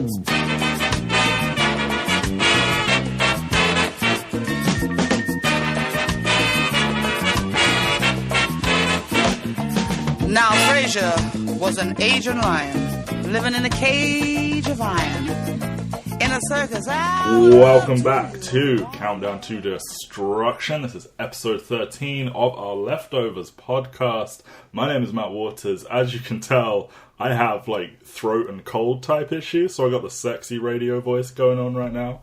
Now, Fraser was an Asian lion living in a cage of iron in a circus. Welcome back to Countdown to Destruction. This is episode 13 of our Leftovers podcast. My name is Matt Waters. As you can tell, I have throat and cold type issues, so I got the sexy radio voice going on right now.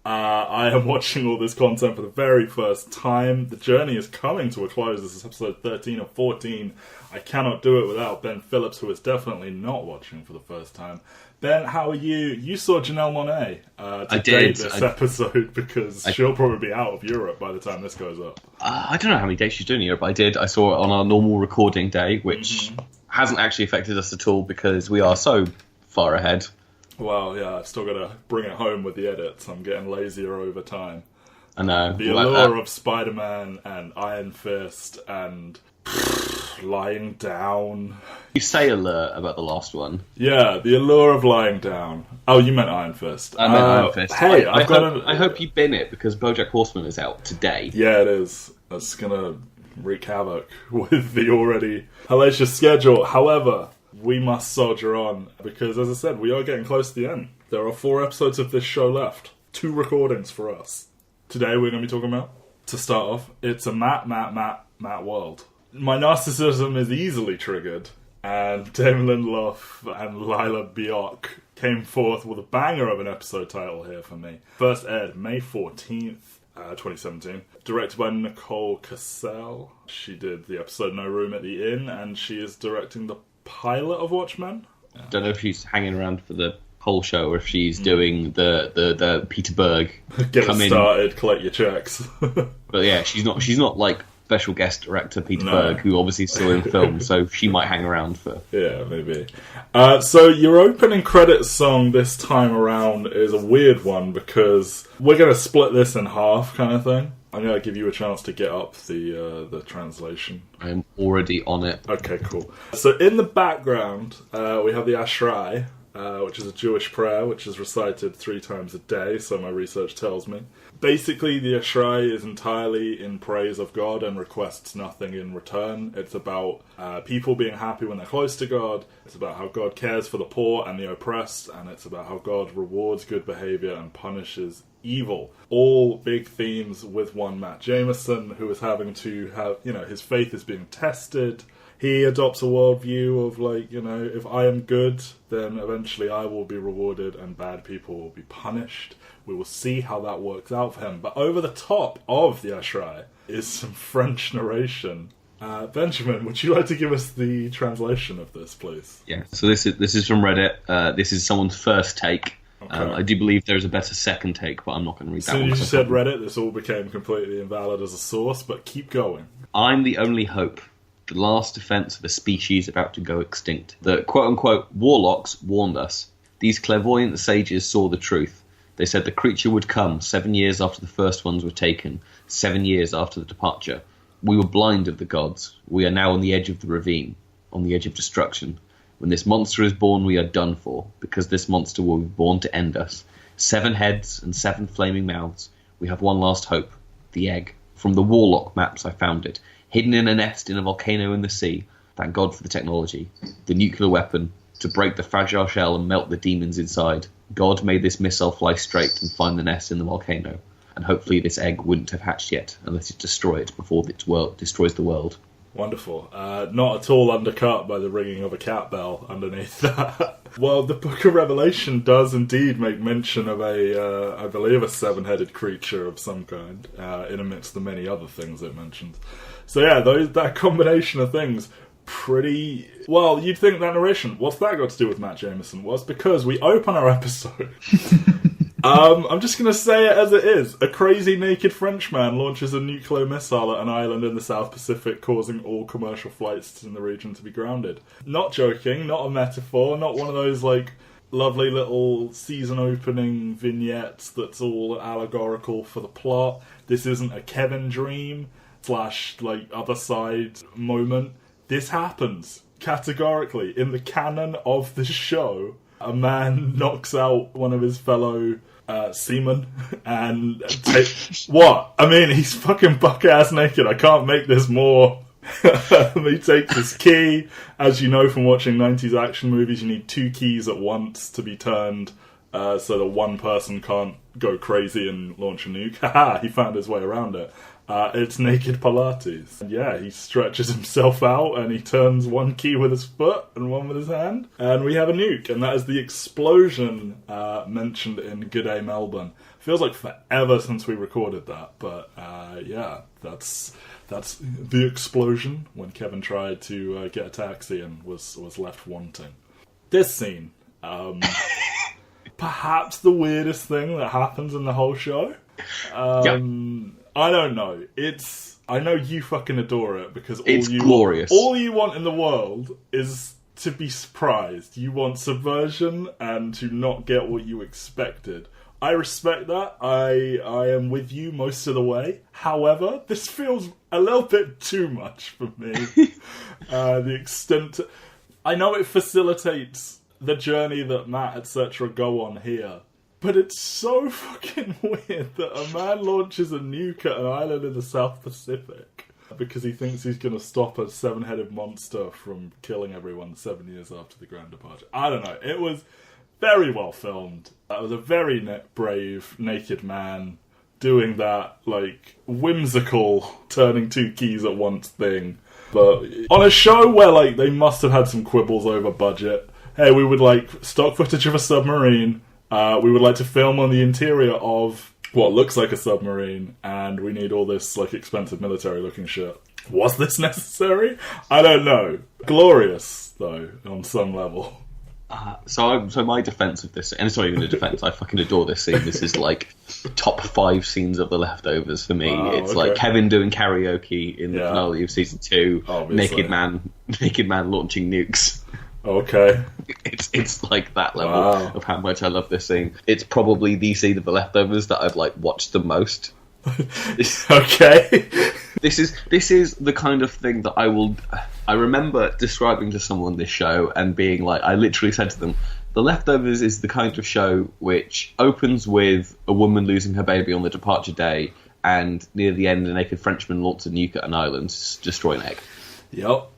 I am watching all this content for the very first time. The journey is coming to a close. This is episode 13 of 14. I cannot do it without Ben Phillips, who is definitely not watching for the first time. Ben, how are you? You saw Janelle Monáe to date this episode because she'll probably be out of Europe by the time this goes up. I don't know how many days she's doing in Europe. I saw it on our normal recording day, which hasn't actually affected us at all because we are so far ahead. Well, yeah, I've still got to bring it home with the edits. I'm getting lazier over time. I know. The allure of Spider-Man and Iron Fist and lying down. You say allure about the last one. Yeah, the allure of lying down. Oh, you meant Iron Fist. I meant Iron Fist. Hey, I hope you bin it because BoJack Horseman is out today. Yeah, it is. That's going to wreak havoc with the already hellacious schedule. However, we must soldier on, because as I said, we are getting close to the end. There are 4 episodes of this show left. 2 recordings for us. Today we're going to be talking about, to start off, it's a Matt world. My narcissism is easily triggered, and Damon Lindelof and Lila Bjork came forth with a banger of an episode title here for me. First aired May 14th, 2017. Directed by Nicole Cassell. She did the episode No Room at the Inn, and she is directing the pilot of Watchmen. Don't know if she's hanging around for the whole show or if she's doing the Peter Berg get it started, collect your checks. But yeah, she's not like special guest director Peter Berg, who obviously is still in film, so she might hang around for... Yeah, maybe. So your opening credits song this time around is a weird one because we're going to split this in half kind of thing. I'm going to give you a chance to get up the translation. I'm already on it. Okay, cool. So in the background, we have the Ashray, which is a Jewish prayer, which is recited 3 times a day, so my research tells me. Basically, the Ashray is entirely in praise of God and requests nothing in return. It's about people being happy when they're close to God. It's about how God cares for the poor and the oppressed, and it's about how God rewards good behavior and punishes evil. All big themes with one Matt Jameson, who is having to have, his faith is being tested. He adopts a worldview of if I am good, then eventually I will be rewarded and bad people will be punished. We will see how that works out for him. But over the top of the Ashray is some French narration. Benjamin, would you like to give us the translation of this, please? Yeah, so this is from Reddit. This is someone's first take. Okay. I do believe there's a better second take, but I'm not going to read that one. So you said Reddit, this all became completely invalid as a source, but keep going. I'm the only hope, the last defense of a species about to go extinct. The quote-unquote warlocks warned us. These clairvoyant sages saw the truth. They said the creature would come 7 years after the first ones were taken, 7 years after the departure. We were blind of the gods. We are now on the edge of the ravine, on the edge of destruction. When this monster is born, we are done for, because this monster will be born to end us. 7 heads and 7 flaming mouths. We have one last hope, the egg. From the warlock maps I found it, hidden in a nest in a volcano in the sea. Thank God for the technology. The nuclear weapon, to break the fragile shell and melt the demons inside. God made this missile fly straight and find the nest in the volcano. And hopefully this egg wouldn't have hatched yet, unless it destroy it before it destroys the world. Wonderful. Not at all undercut by the ringing of a cat bell underneath that. Well, the Book of Revelation does indeed make mention of I believe a 7-headed creature of some kind, in amidst the many other things it mentions. So yeah, that combination of things, pretty... Well, you'd think that narration, what's that got to do with Matt Jameson? Well, it's because we open our episode... I'm just going to say it as it is. A crazy naked Frenchman launches a nuclear missile at an island in the South Pacific, causing all commercial flights in the region to be grounded. Not joking, not a metaphor, not one of those, lovely little season opening vignettes that's all allegorical for the plot. This isn't a Kevin dream / other side moment. This happens, categorically, in the canon of the show. A man knocks out one of his fellow seamen and what? I mean, he's fucking buck-ass naked. I can't make this more. He takes his key. As you know from watching 90s action movies, you need 2 keys at once to be turned so that one person can't go crazy and launch a nuke. Haha, he found his way around it. It's naked Pilates. And yeah, he stretches himself out and he turns one key with his foot and one with his hand. And we have a nuke. And that is the explosion mentioned in Good Day Melbourne. Feels like forever since we recorded that. But yeah, that's the explosion when Kevin tried to get a taxi and was left wanting. This scene, perhaps the weirdest thing that happens in the whole show. I don't know. I know you fucking adore it because it's glorious. All you want in the world is to be surprised. You want subversion and to not get what you expected. I respect that. I am with you most of the way. However, this feels a little bit too much for me. The extent... I know it facilitates the journey that Matt, etc. go on here. But it's so fucking weird that a man launches a nuke at an island in the South Pacific because he thinks he's going to stop a 7-headed monster from killing everyone 7 years after the Grand Departure. I don't know. It was very well filmed. That was a very brave naked man doing that, like, whimsical turning 2 keys at once thing. But on a show where, like, they must have had some quibbles over budget. Hey, we would like stock footage of a submarine. We would like to film on the interior of what looks like a submarine, and we need all this like expensive military-looking shit. Was this necessary? I don't know. Glorious, though, on some level. So my defense of this, and it's not even a defense, I fucking adore this scene. This is like top 5 scenes of The Leftovers for me. It's like Kevin doing karaoke in the finale of season 2, obviously. naked man launching nukes. Okay. It's like that level of how much I love this scene. It's probably the scene of The Leftovers that I've like watched the most. Okay. This is the kind of thing that I remember describing to someone this show and being like, I literally said to them, The Leftovers is the kind of show which opens with a woman losing her baby on the departure day, and near the end a naked Frenchman launches a nuke at an island to destroy an egg. Yep.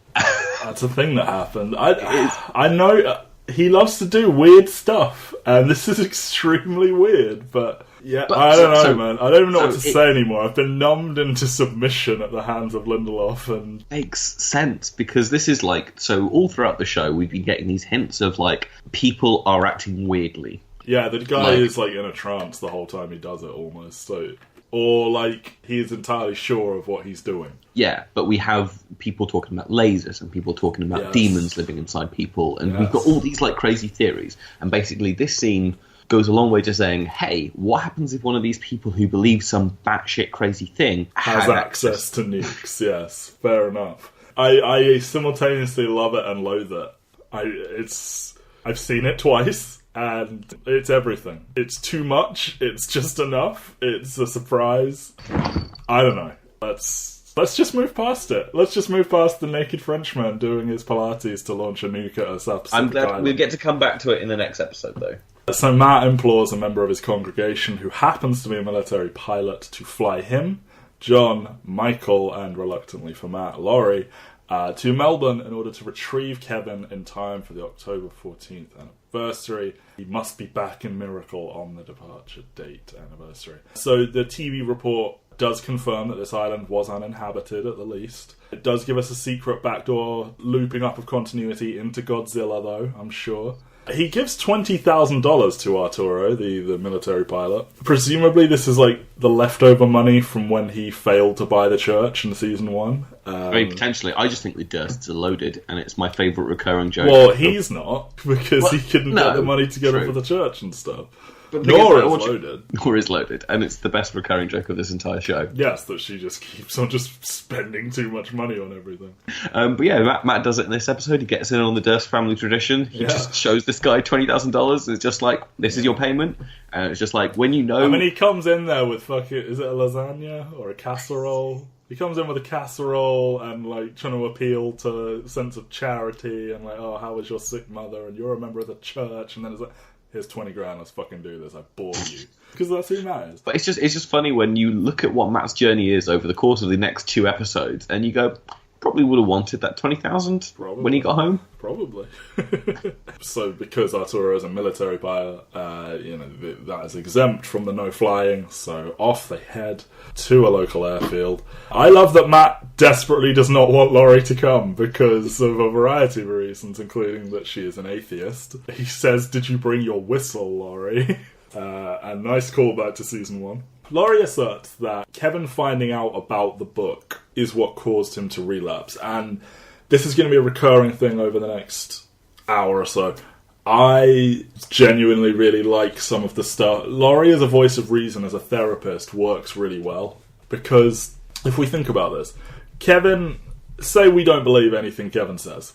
That's a thing that happened. I know he loves to do weird stuff, and this is extremely weird, but I don't know, man. I don't even know what to say anymore. I've been numbed into submission at the hands of Lindelof, and... Makes sense, because this is like... So all throughout the show, we've been getting these hints of, like, people are acting weirdly. Yeah, the guy is, like, in a trance the whole time he does it, almost, so... Or, like, he is entirely sure of what he's doing. Yeah, but we have people talking about lasers and people talking about demons living inside people. And we've got all these, like, crazy theories. And basically this scene goes a long way to saying, hey, what happens if one of these people who believe some batshit crazy thing has access to nukes? Yes, fair enough. I simultaneously love it and loathe it. I've seen it twice. And it's everything. It's too much. It's just enough. It's a surprise. I don't know. Let's just move past it. Let's just move past the naked Frenchman doing his Pilates to launch a nuke at a South Pacific I'm glad island. We'll get to come back to it in the next episode, though. So Matt implores a member of his congregation who happens to be a military pilot to fly him, John, Michael, and reluctantly for Matt, Laurie, to Melbourne in order to retrieve Kevin in time for the October 14th anniversary. He must be back in Miracle on the departure date anniversary. So the TV report does confirm that this island was uninhabited at the least. It does give us a secret backdoor looping up of continuity into Godzilla, though, I'm sure. He gives $20,000 to Arturo, the military pilot. Presumably this is like the leftover money from when he failed to buy the church in season 1. I mean, potentially. I just think the Dursts are loaded, and it's my favourite recurring joke. Well, he's not, because he couldn't get the money together for the church and stuff. But Nora is loaded. Nora is loaded, and it's the best recurring joke of this entire show. Yes, that she just keeps on just spending too much money on everything. But yeah, Matt does it in this episode. He gets in on the Durst family tradition. He just shows this guy $20,000. It's just like, this is your payment. And it's just like, when you know... I mean, he comes in there with fucking... Is it a lasagna or a casserole? He comes in with a casserole and, like, trying to appeal to a sense of charity and, like, oh, how was your sick mother? And you're a member of the church. And then it's like, here's 20 grand, let's fucking do this. I bore you. Because that's who Matt is. But it's just funny when you look at what Matt's journey is over the course of the next 2 episodes, and you go, probably would have wanted that 20,000 when he got home. Probably. So because Arturo is a military pilot, that is exempt from the no flying, so off they head to a local airfield. I love that Matt desperately does not want Laurie to come because of a variety of reasons, including that she is an atheist. He says, "Did you bring your whistle, Laurie?" A nice callback to season 1. Laurie asserts that Kevin finding out about the book is what caused him to relapse, and this is going to be a recurring thing over the next hour or so. I genuinely really like some of the stuff. Laurie as a voice of reason, as a therapist, works really well, because if we think about this, Kevin, say we don't believe anything Kevin says,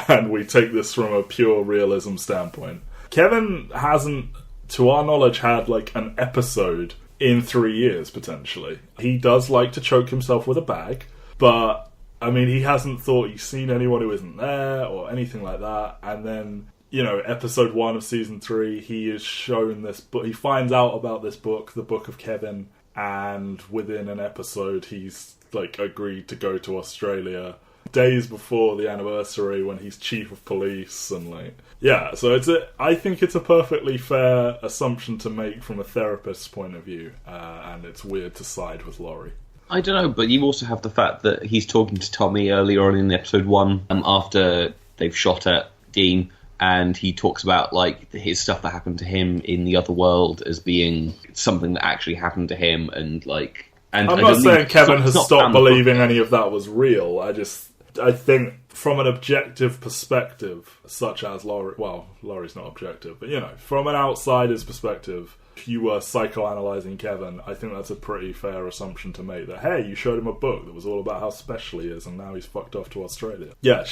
and we take this from a pure realism standpoint. Kevin hasn't, to our knowledge, had like an episode in 3 years, potentially. He does like to choke himself with a bag, but, I mean, he hasn't thought he's seen anyone who isn't there, or anything like that, and then, episode 1 of season 3, he is shown this book, he finds out about this book, the Book of Kevin, and within an episode, he's, like, agreed to go to Australia days before the anniversary when he's chief of police, and, like, yeah, so I think it's a perfectly fair assumption to make from a therapist's point of view, and it's weird to side with Laurie. I don't know, but you also have the fact that he's talking to Tommy earlier on in episode 1, after they've shot at Dean, and he talks about like his stuff that happened to him in the other world as being something that actually happened to him, and like. And I'm not saying Kevin has stopped believing any of that was real. I think from an objective perspective, such as Laurie, well, Laurie's not objective, but from an outsider's perspective, if you were psychoanalyzing Kevin, I think that's a pretty fair assumption to make, that, hey, you showed him a book that was all about how special he is, and now he's fucked off to Australia. Yeah,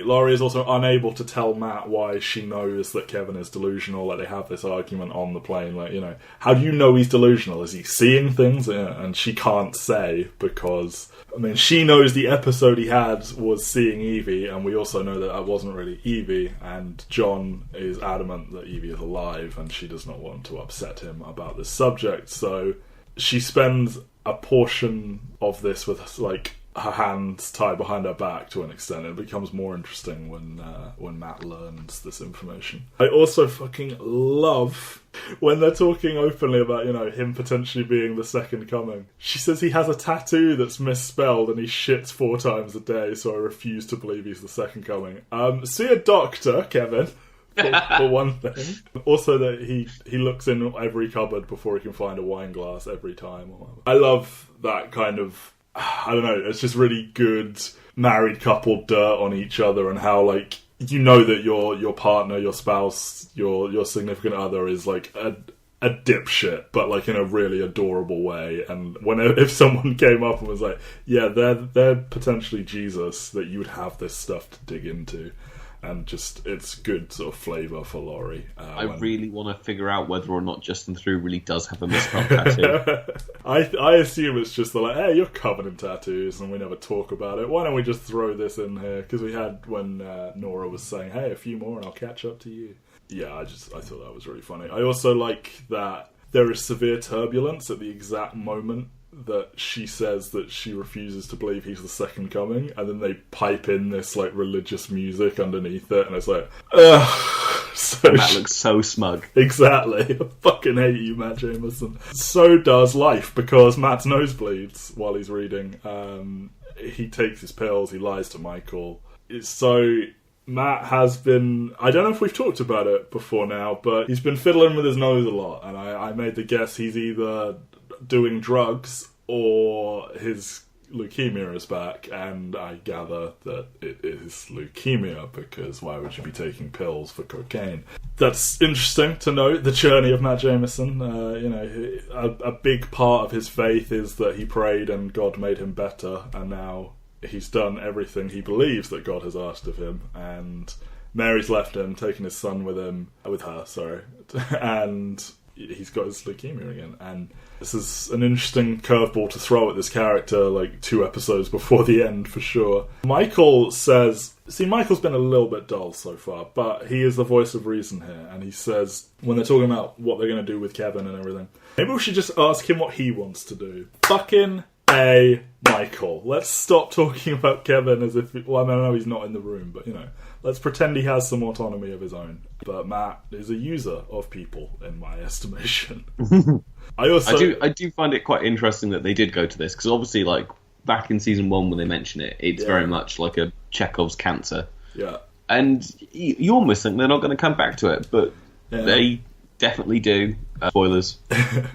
Laurie is also unable to tell Matt why she knows that Kevin is delusional. Like, they have this argument on the plane, like, how do you know he's delusional? Is he seeing things? And she can't say, because, I mean, she knows the episode he had was seeing Evie, and we also know that wasn't really Evie, and John is adamant that Evie is alive, and she does not want to upset him about this subject, so she spends a portion of this with, like, her hands tied behind her back to an extent. It becomes more interesting when Matt learns this information. I also fucking love when they're talking openly about, him potentially being the second coming. She says he has a tattoo that's misspelled and he shits 4 times a day, so I refuse to believe he's the second coming. See a doctor, Kevin. For one thing. Also that he looks in every cupboard before he can find a wine glass every time. I love that kind of, I don't know, it's just really good married couple dirt on each other, and how, like, that your partner, your spouse, your significant other is like a dipshit, but like in a really adorable way. And if someone came up and was like, yeah, they're potentially Jesus, that you would have this stuff to dig into. And just, it's good sort of flavour for Laurie. I really want to figure out whether or not Justin Theroux really does have a misspelled tattoo. I assume it's just like, hey, you're covered in tattoos and we never talk about it. Why don't we just throw this in here? Because we had when Nora was saying, hey, a few more and I'll catch up to you. Yeah, I thought that was really funny. I also like that there is severe turbulence at the exact moment that she says that she refuses to believe he's the second coming, and then they pipe in this like religious music underneath it, and it's like, ugh. So Matt looks so smug. Exactly. I fucking hate you, Matt Jameson. So does life, because Matt's nose bleeds while he's reading. He takes his pills, he lies to Michael. So Matt has been, I don't know if we've talked about it before now, but he's been fiddling with his nose a lot, and I made the guess he's either doing drugs or his leukemia is back, and I gather that it is leukemia, because why would you be taking pills for cocaine? That's interesting to note, the journey of Matt Jameson. A big part of his faith is that he prayed and God made him better, and now he's done everything he believes that God has asked of him, and Mary's left him, taken his son with her, and he's got his leukemia again. And this is an interesting curveball to throw at this character, like 2 episodes before the end, for sure. Michael says... See, Michael's been a little bit dull so far, but he is the voice of reason here, and he says, when they're talking about what they're going to do with Kevin and everything, maybe we should just ask him what he wants to do. Fucking A. Michael. Let's stop talking about Kevin as if... Well, I mean, I know he's not in the room, but, you know, let's pretend he has some autonomy of his own. But Matt is a user of people, in my estimation. I do find it quite interesting that they did go to this, because obviously, like, back in season 1 when they mention it, it's very much like a Chekhov's cancer. Yeah. And you almost think they're not going to come back to it, but they definitely do. Spoilers.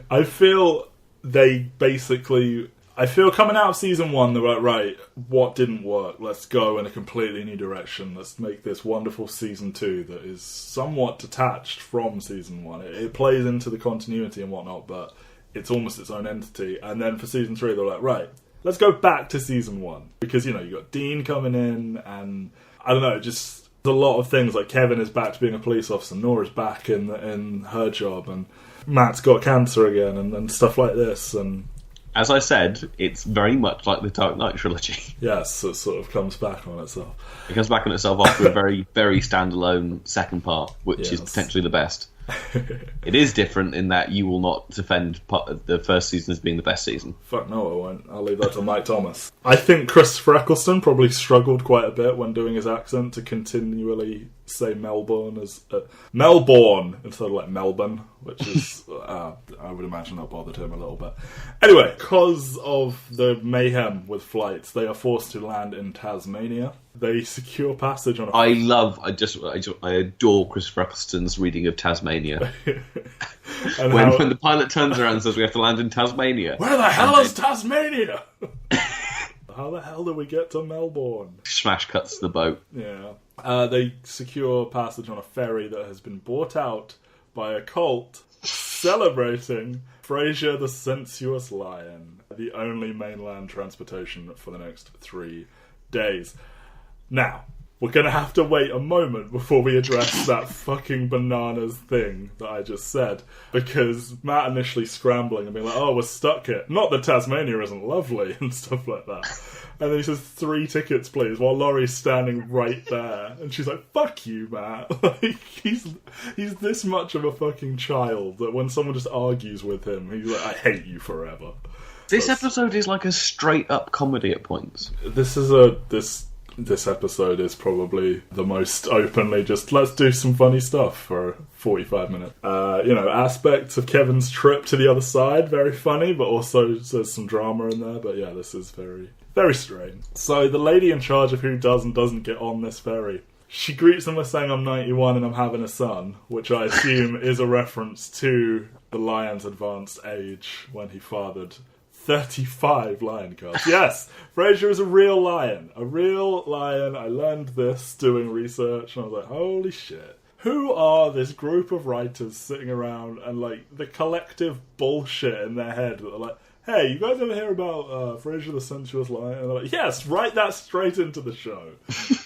I feel they basically... I feel coming out of season 1, they're like, right, what didn't work? Let's go in a completely new direction. Let's make this wonderful season 2 that is somewhat detached from season 1. It plays into the continuity and whatnot, but it's almost its own entity. And then for season 3, they're like, right, let's go back to season 1. Because, you know, you got Dean coming in, and I don't know, just a lot of things. Like Kevin is back to being a police officer, Nora's back in her job, and Matt's got cancer again, and stuff like this, and... As I said, it's very much like the Dark Knight trilogy. Yes, it sort of comes back on itself. It comes back on itself after a very, very standalone second part, which is potentially the best. It is different in that you will not defend the first season as being the best season. Fuck no, I won't. I'll leave that to Mike Thomas. I think Christopher Eccleston probably struggled quite a bit when doing his accent to continually say Melbourne as Melbourne instead of like Melbourne, which is I would imagine that bothered him a little bit. Anyway, because of the mayhem with flights, they are forced to land in Tasmania. They secure passage on a... I adore Christopher Eccleston's reading of Tasmania. And when the pilot turns around and says we have to land in Tasmania. Where the hell is Tasmania? How the hell do we get to Melbourne? Smash cuts to the boat. Yeah. They secure passage on a ferry that has been bought out by a cult celebrating Frasier the Sensuous Lion, the only mainland transportation for the next 3 days. Now, we're going to have to wait a moment before we address that fucking bananas thing that I just said, because Matt initially scrambling and being like, oh, we're stuck here. Not that Tasmania isn't lovely and stuff like that. And then he says, 3 tickets, please, while Laurie's standing right there. And she's like, fuck you, Matt. Like, he's this much of a fucking child that when someone just argues with him, he's like, I hate you forever. This episode is like a straight-up comedy at points. This episode is probably the most openly just, let's do some funny stuff for 45 minutes. Aspects of Kevin's trip to the other side, very funny, but also there's some drama in there. But yeah, this is very, very strange. So the lady in charge of who does and doesn't get on this ferry, she greets them with saying, I'm 91 and I'm having a son, which I assume is a reference to the lion's advanced age when he fathered 35 lion cubs. Yes, Frasier is a real lion. A real lion. I learned this doing research, and I was like, holy shit. Who are this group of writers sitting around and, like, the collective bullshit in their head that are like, hey, you guys ever hear about Frasier the Sensuous Lion? And they're like, yes, write that straight into the show.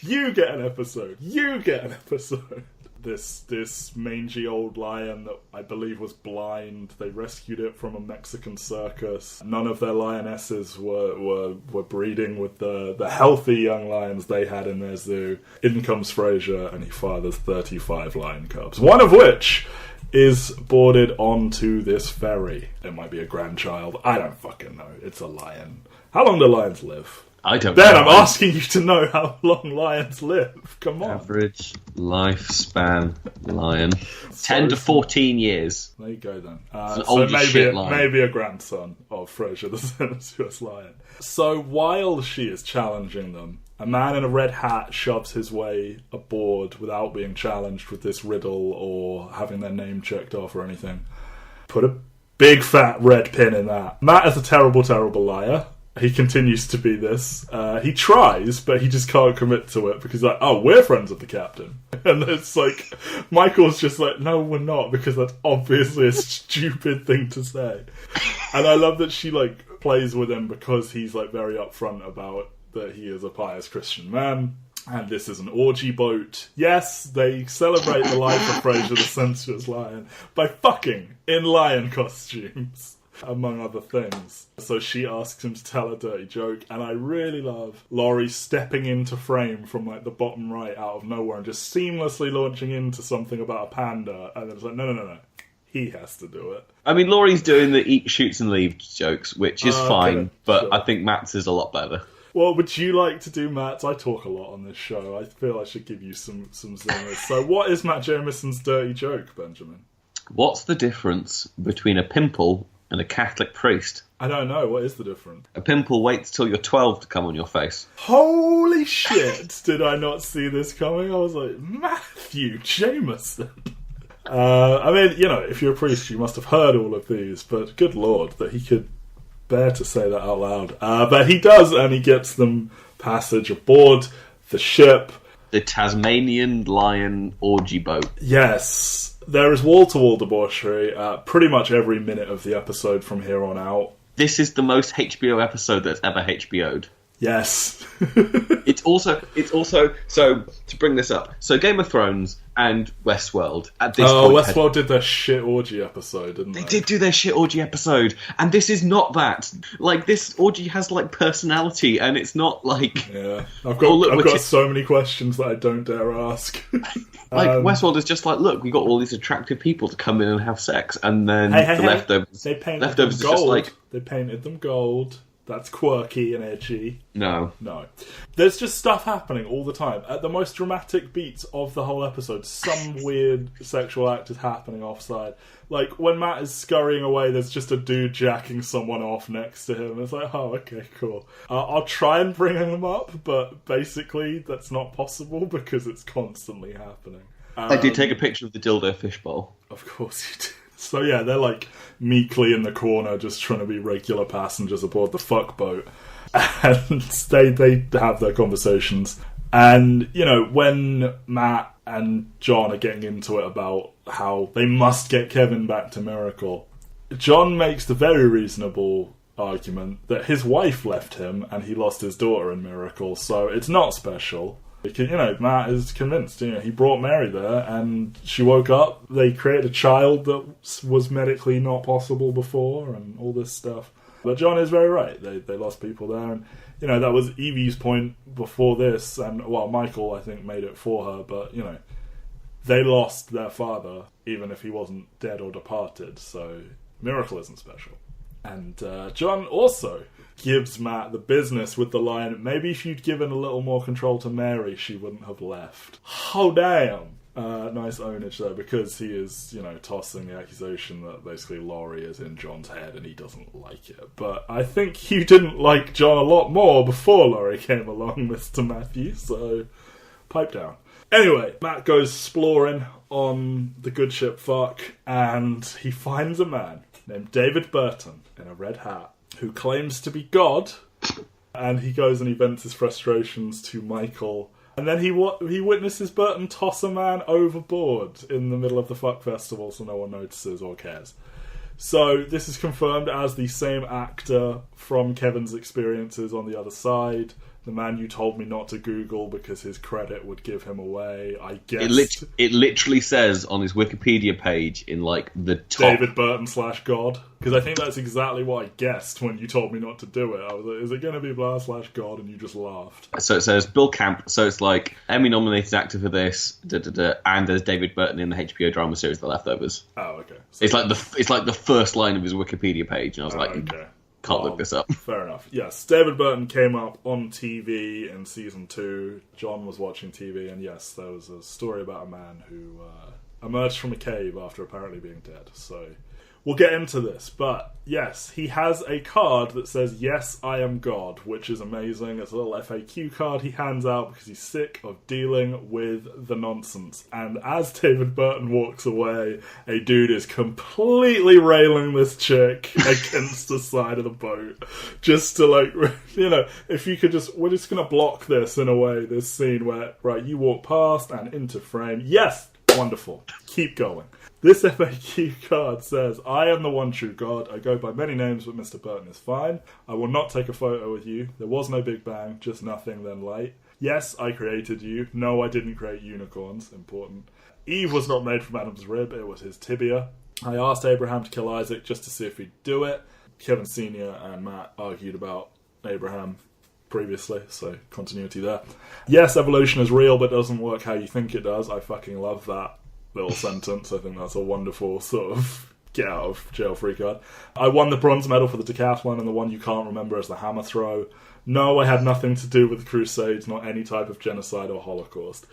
You get an episode. You get an episode. This mangy old lion that I believe was blind. They rescued it from a Mexican circus. None of their lionesses were breeding with the healthy young lions they had in their zoo. In comes Frasier, and he fathers 35 lion cubs, one of which is boarded onto this ferry. It might be a grandchild. I don't fucking know. It's a lion. How long do lions live? I don't know. I'm asking you to know how long lions live. Come on. Average lifespan lion. 10 to 14 years. There you go then. Maybe a grandson of Frasier the Sensuous Lion. So while she is challenging them, a man in a red hat shoves his way aboard without being challenged with this riddle or having their name checked off or anything. Put a big fat red pin in that. Matt is a terrible, terrible liar. He continues to be this. He tries, but he just can't commit to it because, like, oh, we're friends with the captain. And it's like, Michael's just like, no, we're not, because that's obviously a stupid thing to say. And I love that she, like, plays with him because he's, like, very upfront about that he is a pious Christian man. And this is an orgy boat. Yes, they celebrate the life of Frasier the sensuous lion by fucking in lion costumes, among other things. So she asks him to tell a dirty joke, and I really love Laurie stepping into frame from like the bottom right out of nowhere and just seamlessly launching into something about a panda, and then it's like, no. He has to do it. I mean, Laurie's doing the eat, shoots and leave jokes, which is fine, okay, but sure. I think Matt's is a lot better. Well, would you like to do Matt's? I talk a lot on this show. I feel I should give you some zingers. So what is Matt Jamison's dirty joke, Benjamin? What's the difference between a pimple and a Catholic priest? I don't know. What is the difference? A pimple waits till you're 12 to come on your face. Holy shit! Did I not see this coming? I was like, Matthew Jameson. I mean, you know, if you're a priest, you must have heard all of these, but good lord, that he could bear to say that out loud. But he does, and he gets them passage aboard the ship. The Tasmanian lion orgy boat. Yes, there is wall-to-wall debauchery pretty much every minute of the episode from here on out. This is the most HBO episode that's ever HBO'd. Yes. It's also so to bring this up. So Game of Thrones and Westworld at this point. Westworld did their shit orgy episode, didn't they? They did do their shit orgy episode, and this is not that. Like, this orgy has like personality, and it's not like I've got so many questions that I don't dare ask. Westworld is just like, look, we got all these attractive people to come in and have sex, and then the leftovers. They painted leftovers them gold. Just like, they painted them gold. That's quirky and edgy. No. There's just stuff happening all the time. At the most dramatic beats of the whole episode, some weird sexual act is happening offside. Like, when Matt is scurrying away, there's just a dude jacking someone off next to him. It's like, oh, okay, cool. I'll try and bring them up, but basically that's not possible because it's constantly happening. I did take a picture of the dildo fishbowl. Of course you did. So yeah, they're like meekly in the corner just trying to be regular passengers aboard the fuck boat. And they have their conversations. And, you know, when Matt and John are getting into it about how they must get Kevin back to Miracle, John makes the very reasonable argument that his wife left him and he lost his daughter in Miracle, so it's not special. You know, Matt is convinced, you know, he brought Mary there and she woke up, they created a child that was medically not possible before and all this stuff. But John is very right, they lost people there, and, you know, that was Evie's point before this, and, well, Michael, I think, made it for her, but, you know, they lost their father, even if he wasn't dead or departed, so Miracle isn't special. And John also gives Matt the business with the line, maybe if you'd given a little more control to Mary, she wouldn't have left. Oh, damn. Nice ownage there, because he is, you know, tossing the accusation that basically Laurie is in John's head and he doesn't like it. But I think you didn't like John a lot more before Laurie came along, Mr. Matthew, so pipe down. Anyway, Matt goes exploring on the good ship Fuck, and he finds a man named David Burton in a red hat who claims to be God, and he goes and he vents his frustrations to Michael, and then he witnesses Burton toss a man overboard in the middle of the Fuck Festival so no one notices or cares. So this is confirmed as the same actor from Kevin's experiences on the other side. The man you told me not to Google because his credit would give him away, I guess. It literally says on his Wikipedia page in, like, the top... David Burton /God. Because I think that's exactly what I guessed when you told me not to do it. I was like, is it going to be blah /God? And you just laughed. So it says Bill Camp. So it's like, Emmy-nominated actor for this, and there's David Burton in the HBO drama series The Leftovers. Oh, okay. So it's like the first line of his Wikipedia page, and I was like... Okay. Can't look this up. Fair enough. Yes, David Burton came up on TV in season 2. John was watching TV, and yes, there was a story about a man who emerged from a cave after apparently being dead. So we'll get into this, but yes, he has a card that says, "Yes, I am God," which is amazing. It's a little FAQ card he hands out because he's sick of dealing with the nonsense. And as David Burton walks away, a dude is completely railing this chick against the side of the boat. Just to, like, you know, if you could just, we're just going to block this in a way, this scene where, right, you walk past and into frame. Yes, wonderful. Keep going. This FAQ card says, "I am the one true God. I go by many names, but Mr. Burton is fine. I will not take a photo with you. There was no Big Bang, just nothing, then light. Yes, I created you. No, I didn't create unicorns. Important. Eve was not made from Adam's rib, it was his tibia. I asked Abraham to kill Isaac just to see if he'd do it. Kevin Sr. and Matt argued about Abraham previously, so continuity there. Yes, evolution is real, but doesn't work how you think it does. I fucking love that little sentence. I think that's a wonderful sort of get out of jail free card. I won the bronze medal for the decathlon, and the one you can't remember is the hammer throw. No, I had nothing to do with the Crusades, not any type of genocide or Holocaust.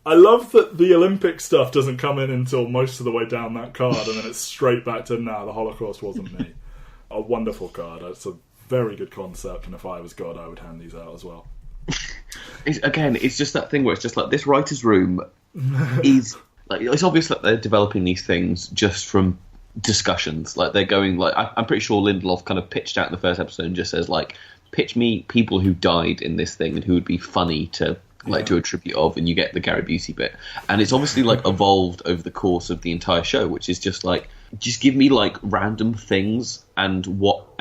I love that the Olympic stuff doesn't come in until most of the way down that card, and then it's straight back to, nah, the Holocaust wasn't me. A wonderful card. It's a very good concept, and if I was God, I would hand these out as well. It's just that thing where it's just like, this writer's room is... like, it's obvious that they're developing these things just from discussions. Like, they're going, like... I'm pretty sure Lindelof kind of pitched out in the first episode and just says, like, pitch me people who died in this thing and who would be funny to... like do a tribute of, and you get the Gary Busey bit, and it's obviously like evolved over the course of the entire show, which is just like, just give me like random things and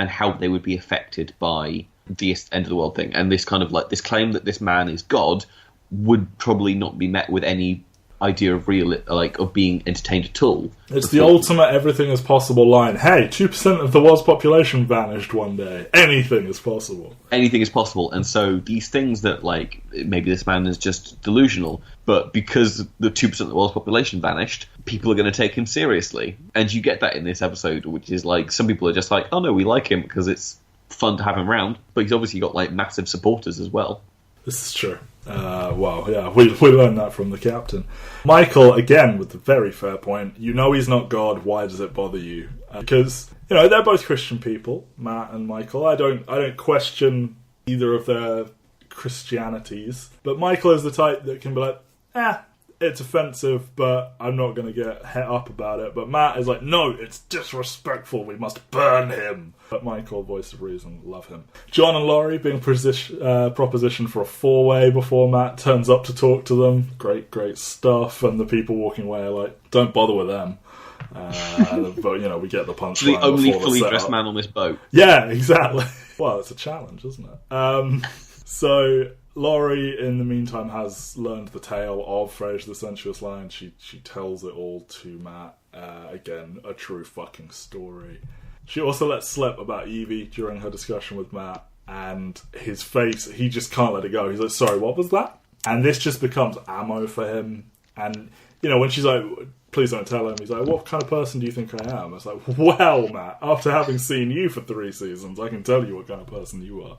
how they would be affected by the end of the world thing, and this kind of like this claim that this man is God would probably not be met with any idea of of being entertained at all. It's the ultimate everything is possible line. Hey, 2% of the world's population vanished one day. Anything is possible. Anything is possible. And so these things that, like, maybe this man is just delusional, but because the 2% of the world's population vanished, people are going to take him seriously. And you get that in this episode, which is like, some people are just like, oh no, we like him because it's fun to have him around. But he's obviously got like massive supporters as well. This is true. Well, yeah, we learned that from the captain. Michael, again, with a very fair point. You know he's not God. Why does it bother you? Because, you know, they're both Christian people, Matt and Michael. I don't question either of their Christianities. But Michael is the type that can be like, it's offensive, but I'm not going to get het up about it. But Matt is like, no, it's disrespectful. We must burn him. But Michael, voice of reason, love him. John and Laurie being propositioned for a four-way before Matt turns up to talk to them. Great stuff. And the people walking away are like, don't bother with them. But, you know, we get the punchline. The only fully dressed man on this boat. Yeah, exactly. Well, it's a challenge, isn't it? So... Laurie, in the meantime, has learned the tale of Frasier the Sensuous Lion. She tells it all to Matt. Again, a true fucking story. She also lets slip about Evie during her discussion with Matt, and his face, he just can't let it go. He's like, sorry, what was that? And this just becomes ammo for him. And, you know, when she's like, please don't tell him, he's like, what kind of person do you think I am? It's like, well, Matt, after having seen you for 3 seasons, I can tell you what kind of person you are.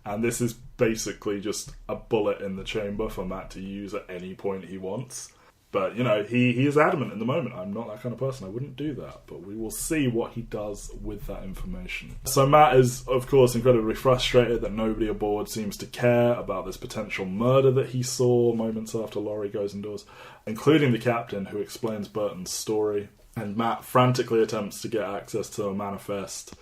And this is basically just a bullet in the chamber for Matt to use at any point he wants. But, you know, he is adamant in the moment. I'm not that kind of person. I wouldn't do that. But we will see what he does with that information. So Matt is, of course, incredibly frustrated that nobody aboard seems to care about this potential murder that he saw moments after Laurie goes indoors, including the captain, who explains Burton's story. And Matt frantically attempts to get access to a manifest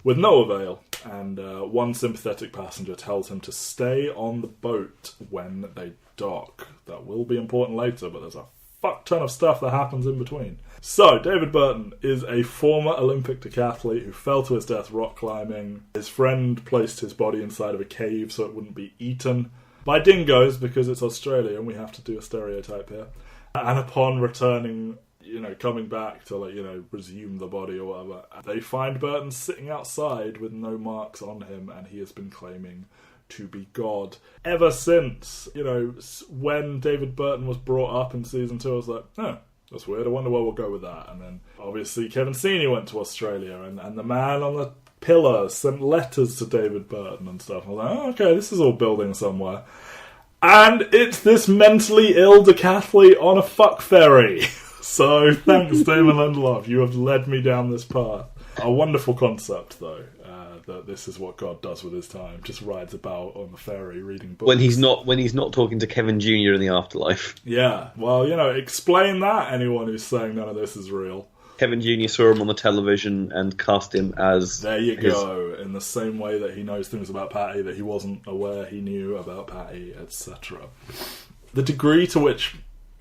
with no avail, and one sympathetic passenger tells him to stay on the boat when they dock. That will be important later, but there's a fuck ton of stuff that happens in between. So, David Burton is a former Olympic decathlete who fell to his death rock climbing. His friend placed his body inside of a cave so it wouldn't be eaten by dingoes, because it's Australia and we have to do a stereotype here. And upon returning... you know, coming back to, like, you know, resume the body or whatever, they find Burton sitting outside with no marks on him, and he has been claiming to be God ever since. You know, when David Burton was brought up in season 2, I was like, oh, that's weird, I wonder where we'll go with that. And then, obviously, Kevin Sr. went to Australia, and the man on the pillar sent letters to David Burton and stuff. I was like, oh, okay, this is all building somewhere. And it's this mentally ill decathlete on a fuck ferry. So, thanks, Damon Lindelof. You have led me down this path. A wonderful concept, though, that this is what God does with his time. Just rides about on the ferry reading books. When he's not talking to Kevin Jr. in the afterlife. Yeah, well, you know, explain that, anyone who's saying none of this is real. Kevin Jr. saw him on the television and cast him as... There you go, in the same way that he knows things about Patty that he wasn't aware he knew about Patty, etc. The degree to which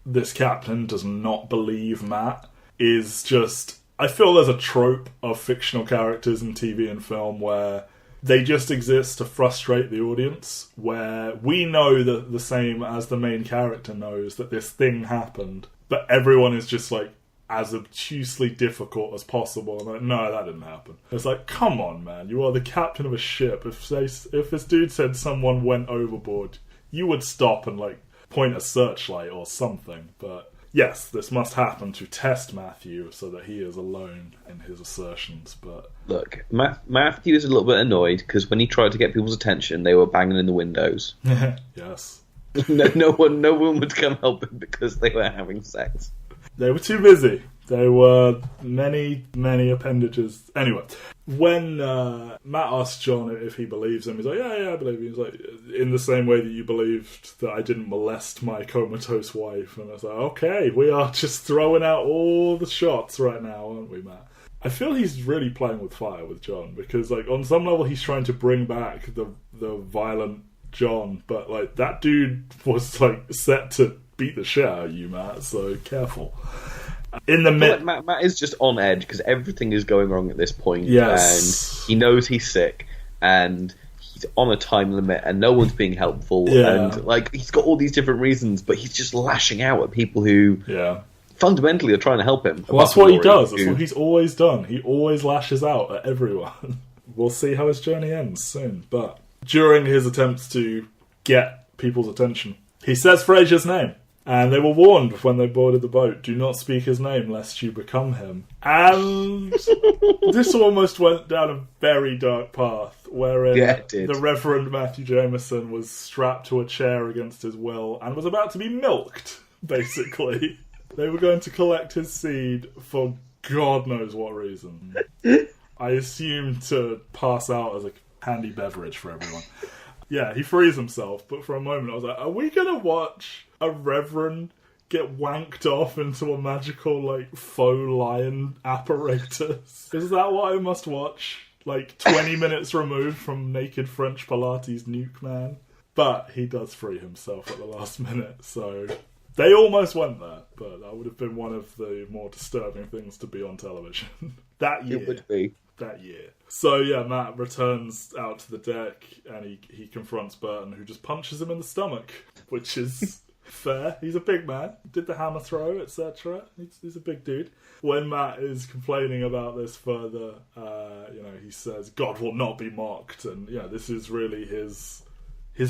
this captain does not believe Matt is just... I feel there's a trope of fictional characters in TV and film where they just exist to frustrate the audience, where we know that the same as the main character knows that this thing happened, but everyone is just like as obtusely difficult as possible. I'm like, no, that didn't happen. It's like, come on, man, you are the captain of a ship. If this dude said someone went overboard, you would stop and like point a searchlight or something. But yes, this must happen to test Matthew so that he is alone in his assertions. But look, Matthew is a little bit annoyed because when he tried to get people's attention, they were banging in the windows. Yes. No one would come help him because they were having sex. They were too busy. There were many, many appendages. Anyway, when Matt asked John if he believes him, he's like, yeah, I believe you. He's like, in the same way that you believed that I didn't molest my comatose wife. And I was like, okay, we are just throwing out all the shots right now, aren't we, Matt? I feel he's really playing with fire with John, because like on some level he's trying to bring back the violent John, but like that dude was like set to beat the shit out of you, Matt, so careful. In the Matt is just on edge because everything is going wrong at this point. Yes. And he knows he's sick and he's on a time limit and no one's being helpful. Yeah. And like he's got all these different reasons, but he's just lashing out at people who fundamentally are trying to help him. Well, that's what he does. That's what he's always done. He always lashes out at everyone. We'll see how his journey ends soon. But during his attempts to get people's attention, he says Frasier's name. And they were warned when they boarded the boat, do not speak his name lest you become him. And this almost went down a very dark path, wherein the Reverend Matthew Jameson was strapped to a chair against his will and was about to be milked, basically. They were going to collect his seed for God knows what reason. I assume to pass out as a handy beverage for everyone. Yeah, he frees himself, but for a moment I was like, are we going to watch a reverend get wanked off into a magical, like, faux lion apparatus? Is that what I must watch? Like, 20 minutes removed from naked French Pilates nuke man? But he does free himself at the last minute, so they almost went there, but that would have been one of the more disturbing things to be on television. That year. It would be. That year. So yeah, Matt returns out to the deck and he confronts Burton, who just punches him in the stomach, which is fair. He's a big man. Did the hammer throw, etc. He's a big dude. When Matt is complaining about this further, he says, God will not be mocked. And this is really his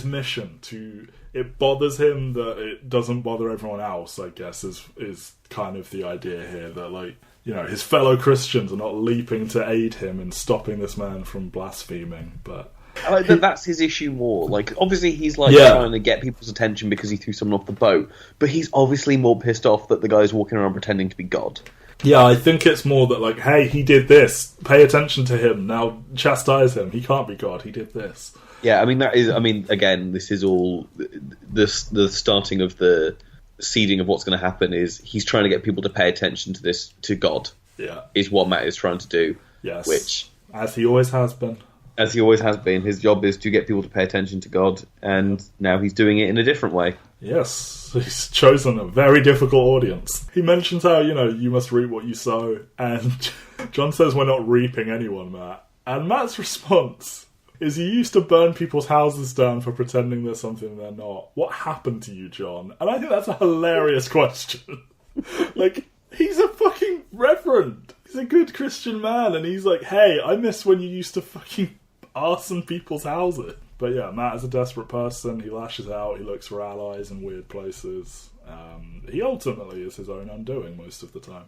mission to... It bothers him that it doesn't bother everyone else, I guess, is kind of the idea here. That, like, his fellow Christians are not leaping to aid him in stopping this man from blaspheming, but... that's his issue more. Like, obviously he's trying to get people's attention because he threw someone off the boat, but he's obviously more pissed off that the guy's walking around pretending to be God. Yeah, I think it's more that, like, hey, he did this. Pay attention to him. Now chastise him. He can't be God. He did this. Yeah, again, this is all... The starting of the seeding of what's going to happen is he's trying to get people to pay attention to this, to God. Yeah. Is what Matt is trying to do. Yes. Which... As he always has been. As he always has been. His job is to get people to pay attention to God, and now he's doing it in a different way. Yes, he's chosen a very difficult audience. He mentions how, you must reap what you sow, and John says we're not reaping anyone, Matt. And Matt's response is, you used to burn people's houses down for pretending they're something they're not. What happened to you, John? And I think that's a hilarious question. Like, he's a fucking reverend. He's a good Christian man, and he's like, hey, I miss when you used to fucking arson people's houses. But yeah, Matt is a desperate person. He lashes out. He looks for allies in weird places. He ultimately is his own undoing most of the time.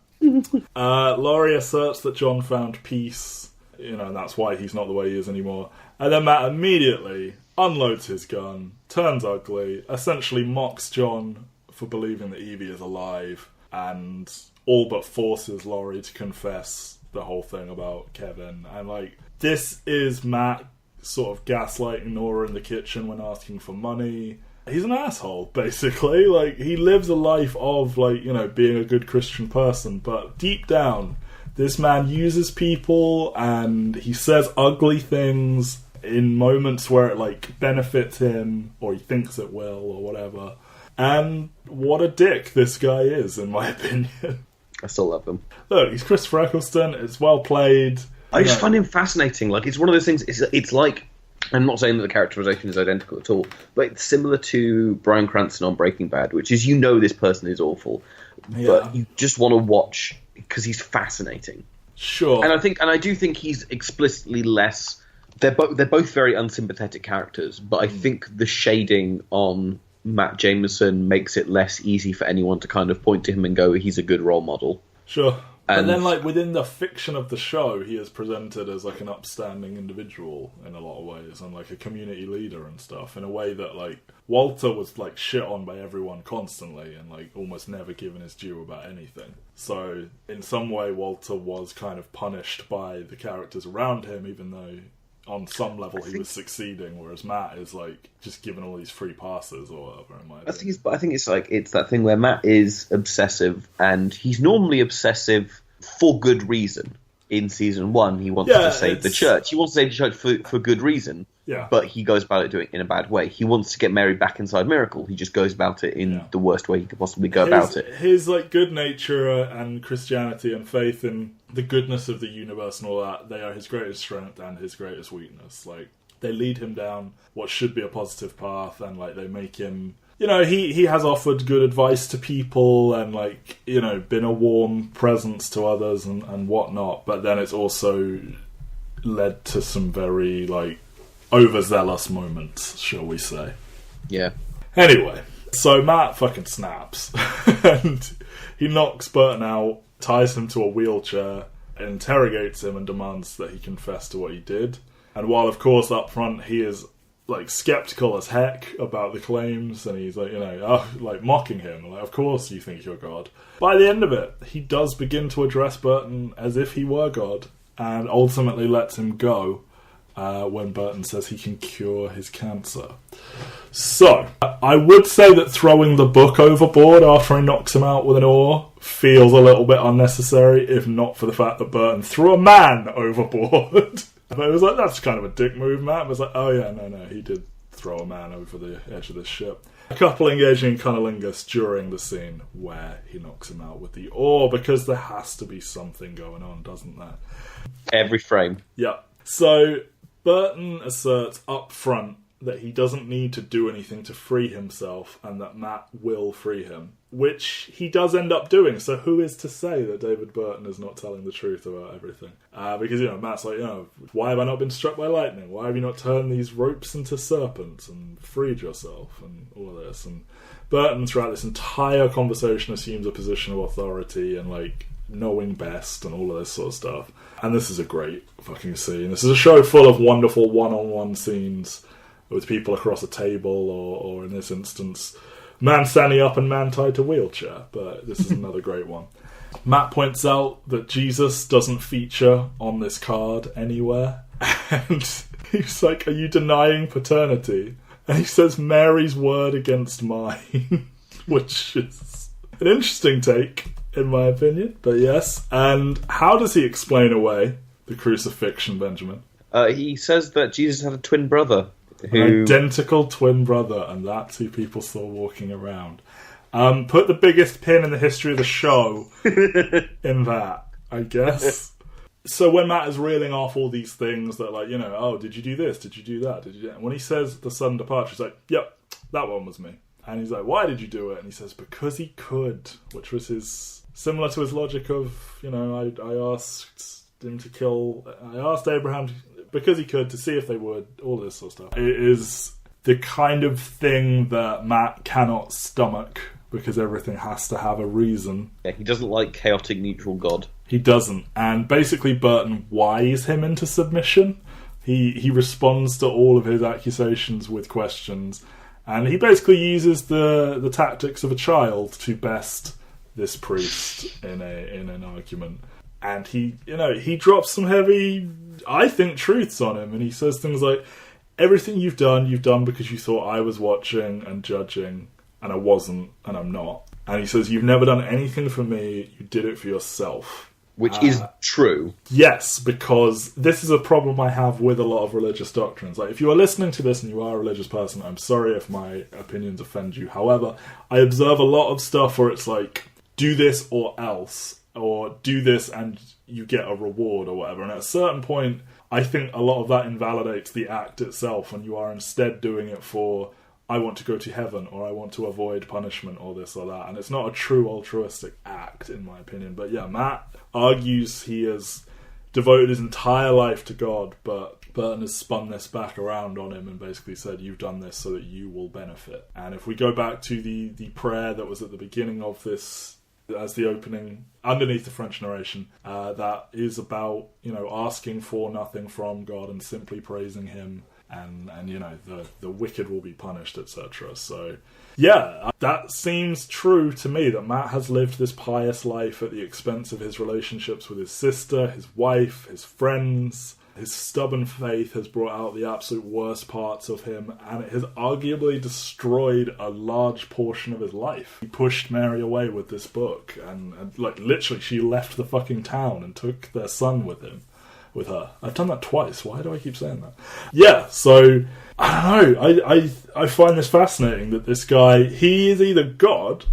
Laurie asserts that John found peace, and that's why he's not the way he is anymore. And then Matt immediately unloads his gun, turns ugly, essentially mocks John for believing that Evie is alive, and all but forces Laurie to confess the whole thing about Kevin. And, like, this is Matt sort of gaslighting Nora in the kitchen when asking for money. He's an asshole, basically. Like, he lives a life of, like, being a good Christian person, but deep down, this man uses people and he says ugly things in moments where it, like, benefits him, or he thinks it will, or whatever. And what a dick this guy is, in my opinion. I still love him. Look, he's Christopher Eccleston. It's well played. I just find him fascinating. Like, it's one of those things. It's like, I'm not saying that the characterization is identical at all, but it's similar to Bryan Cranston on Breaking Bad, which is, this person is awful, but you just want to watch because he's fascinating. Sure. And I do think he's explicitly less. They're both very unsympathetic characters, but I think the shading on Matt Jameson makes it less easy for anyone to kind of point to him and go, he's a good role model. Sure. And then, like, within the fiction of the show, he is presented as, like, an upstanding individual in a lot of ways, and, like, a community leader and stuff, in a way that, like, Walter was, like, shit on by everyone constantly and, like, almost never given his due about anything. So, in some way, Walter was kind of punished by the characters around him, even though on some level he was succeeding, whereas Matt is, like, just given all these free passes or whatever. I think it's like, it's that thing where Matt is obsessive, and he's normally obsessive for good reason. In season 1, he wants to save the church. He wants to save the church for good reason. Yeah. But he goes about it doing it in a bad way. He wants to get Mary back inside Miracle. He just goes about it in the worst way he could possibly go about it. His, like, good nature and Christianity and faith in the goodness of the universe and all that, they are his greatest strength and his greatest weakness. Like, they lead him down what should be a positive path, and, like, they make him... he has offered good advice to people and, like, been a warm presence to others and whatnot, but then it's also led to some very, like, overzealous moments, shall we say. Yeah. Anyway, so Matt fucking snaps. And he knocks Burton out, ties him to a wheelchair, interrogates him and demands that he confess to what he did. And while, of course, up front he is, like, skeptical as heck about the claims, and he's like, like, mocking him, like, of course you think you're God. By the end of it, he does begin to address Burton as if he were God, and ultimately lets him go when Burton says he can cure his cancer. So, I would say that throwing the book overboard after he knocks him out with an oar feels a little bit unnecessary, if not for the fact that Burton threw a man overboard. But it was like, that's kind of a dick move, Matt. It was like, oh yeah, no, he did throw a man over the edge of this ship. A couple engaging in cunnilingus during the scene where he knocks him out with the oar, because there has to be something going on, doesn't there? Every frame. Yeah. So, Burton asserts up front that he doesn't need to do anything to free himself, and that Matt will free him, which he does end up doing. So who is to say that David Burton is not telling the truth about everything? Because, Matt's like, why have I not been struck by lightning? Why have you not turned these ropes into serpents and freed yourself and all of this? And Burton, throughout this entire conversation, assumes a position of authority and, like, knowing best and all of this sort of stuff. And this is a great fucking scene. This is a show full of wonderful one-on-one scenes with people across a table, or in this instance, man standing up and man tied to wheelchair. But this is another great one. Matt points out that Jesus doesn't feature on this card anywhere. And he's like, are you denying paternity? And he says, Mary's word against mine. Which is an interesting take, in my opinion. But yes. And how does he explain away the crucifixion, Benjamin? He says that Jesus had a twin brother. An identical twin brother, and that's who people saw walking around. Put the biggest pin in the history of the show in that, I guess. So when Matt is reeling off all these things that, like, oh, did you do this? Did you do that? Did you do that? When he says the sudden departure, he's like, yep, that one was me. And he's like, why did you do it? And he says, because he could, which was similar to his logic of, I asked him to kill, I asked Abraham because he could, to see if they would, all this sort of stuff. It is the kind of thing that Matt cannot stomach, because everything has to have a reason. Yeah, he doesn't like chaotic neutral God. He doesn't. And basically Burton wires him into submission. He responds to all of his accusations with questions. And he basically uses the tactics of a child to best this priest in an argument. And he drops some heavy, I think, truths on him. And he says things like, everything you've done because you thought I was watching and judging, and I wasn't, and I'm not. And he says, you've never done anything for me, you did it for yourself. Which is true. Yes, because this is a problem I have with a lot of religious doctrines. Like, if you are listening to this and you are a religious person, I'm sorry if my opinions offend you. However, I observe a lot of stuff where it's like, do this or else. Or do this and you get a reward or whatever. And at a certain point, I think a lot of that invalidates the act itself, and you are instead doing it for, I want to go to heaven, or I want to avoid punishment, or this or that. And it's not a true altruistic act, in my opinion. But yeah, Matt argues he has devoted his entire life to God, but Burton has spun this back around on him and basically said, you've done this so that you will benefit. And if we go back to the prayer that was at the beginning of this, as the opening, underneath the French narration, that is about, asking for nothing from God and simply praising him, and the wicked will be punished, etc. So, yeah, that seems true to me, that Matt has lived this pious life at the expense of his relationships with his sister, his wife, his friends. His stubborn faith has brought out the absolute worst parts of him, and it has arguably destroyed a large portion of his life. He pushed Mary away with this book, and literally she left the fucking town and took their son with her. I've done that twice. Why do I keep saying that? Yeah, so, I don't know. I find this fascinating that this guy, he is either God,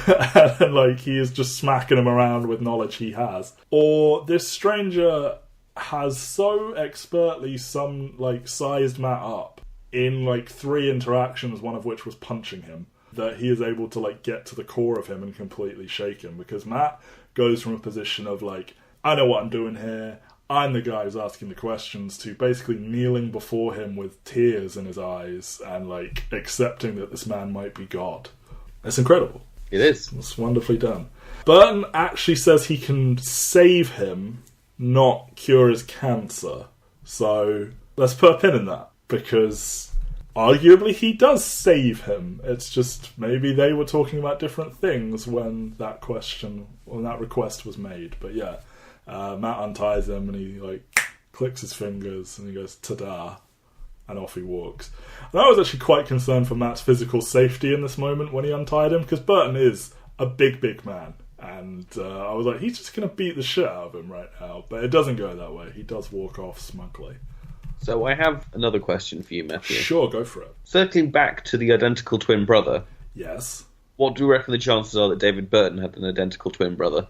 and he is just smacking him around with knowledge he has, or this stranger has so expertly sized Matt up in 3 interactions, one of which was punching him, that he is able to get to the core of him and completely shake him. Because Matt goes from a position of I know what I'm doing here, I'm the guy who's asking the questions, to basically kneeling before him with tears in his eyes and accepting that this man might be God. It's incredible. It is. It's wonderfully done. Burton actually says he can save him, not cure his cancer. So let's put a pin in that, because arguably he does save him. It's just maybe they were talking about different things when that request was made. But yeah, Matt unties him and he clicks his fingers and he goes, ta-da, and off he walks. And I was actually quite concerned for Matt's physical safety in this moment when he untied him, because Burton is a big man. And I was like, he's just going to beat the shit out of him right now. But it doesn't go that way. He does walk off smugly. So I have another question for you, Matthew. Sure, go for it. Circling back to the identical twin brother. Yes. What do you reckon the chances are that David Burton had an identical twin brother?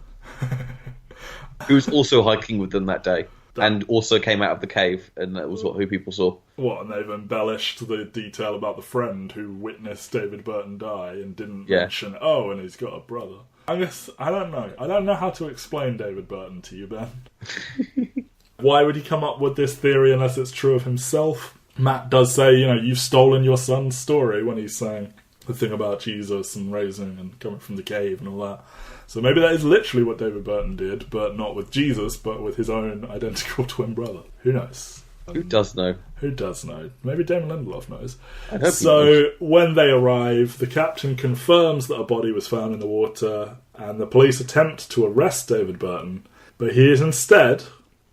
Who was also hiking with them that day. And also came out of the cave, and that was who people saw. What, and they've embellished the detail about the friend who witnessed David Burton die and didn't mention, and he's got a brother. I don't know. I don't know how to explain David Burton to you, Ben. Why would he come up with this theory unless it's true of himself? Matt does say, you've stolen your son's story when he's saying the thing about Jesus and raising and coming from the cave and all that. So maybe that is literally what David Burton did, but not with Jesus, but with his own identical twin brother. Who knows? Who does know? Who does know? Maybe Damon Lindelof knows. I hope so he knows. When they arrive, the captain confirms that a body was found in the water, and the police attempt to arrest David Burton, but he is instead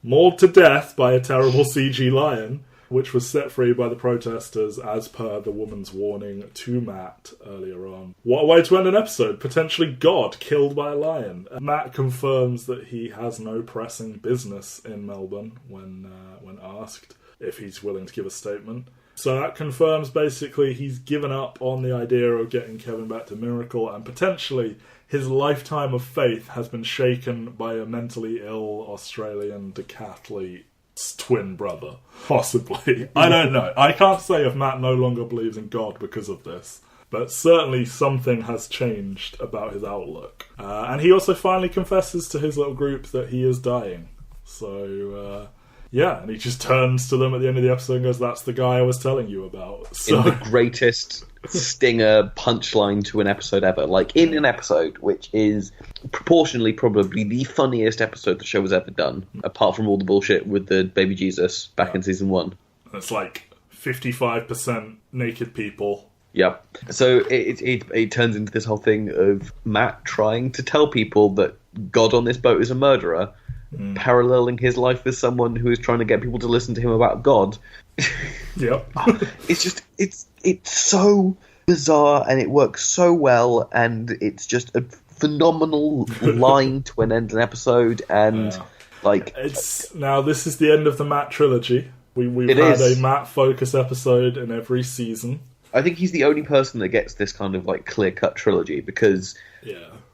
mauled to death by a terrible CG lion, which was set free by the protesters as per the woman's warning to Matt earlier on. What a way to end an episode. Potentially God killed by a lion. Matt confirms that he has no pressing business in Melbourne when asked if he's willing to give a statement. So that confirms basically he's given up on the idea of getting Kevin back to Miracle, and potentially his lifetime of faith has been shaken by a mentally ill Australian decathlete twin brother. Possibly. I don't know. I can't say if Matt no longer believes in God because of this, but certainly something has changed about his outlook. And he also finally confesses to his little group that he is dying. So, and he just turns to them at the end of the episode and goes, that's the guy I was telling you about. So, in the greatest stinger punchline to an episode ever. In an episode which is proportionally probably the funniest episode the show has ever done, apart from all the bullshit with the baby Jesus back in season 1. It's 55% naked people. Yep. So it turns into this whole thing of Matt trying to tell people that God on this boat is a murderer, paralleling his life with someone who is trying to get people to listen to him about God. Yep. It's so bizarre, and it works so well, and it's just a phenomenal line to end an episode, and now this is the end of the Matt trilogy. We've had a Matt focus episode in every season. I think he's the only person that gets this kind of like clear-cut trilogy, because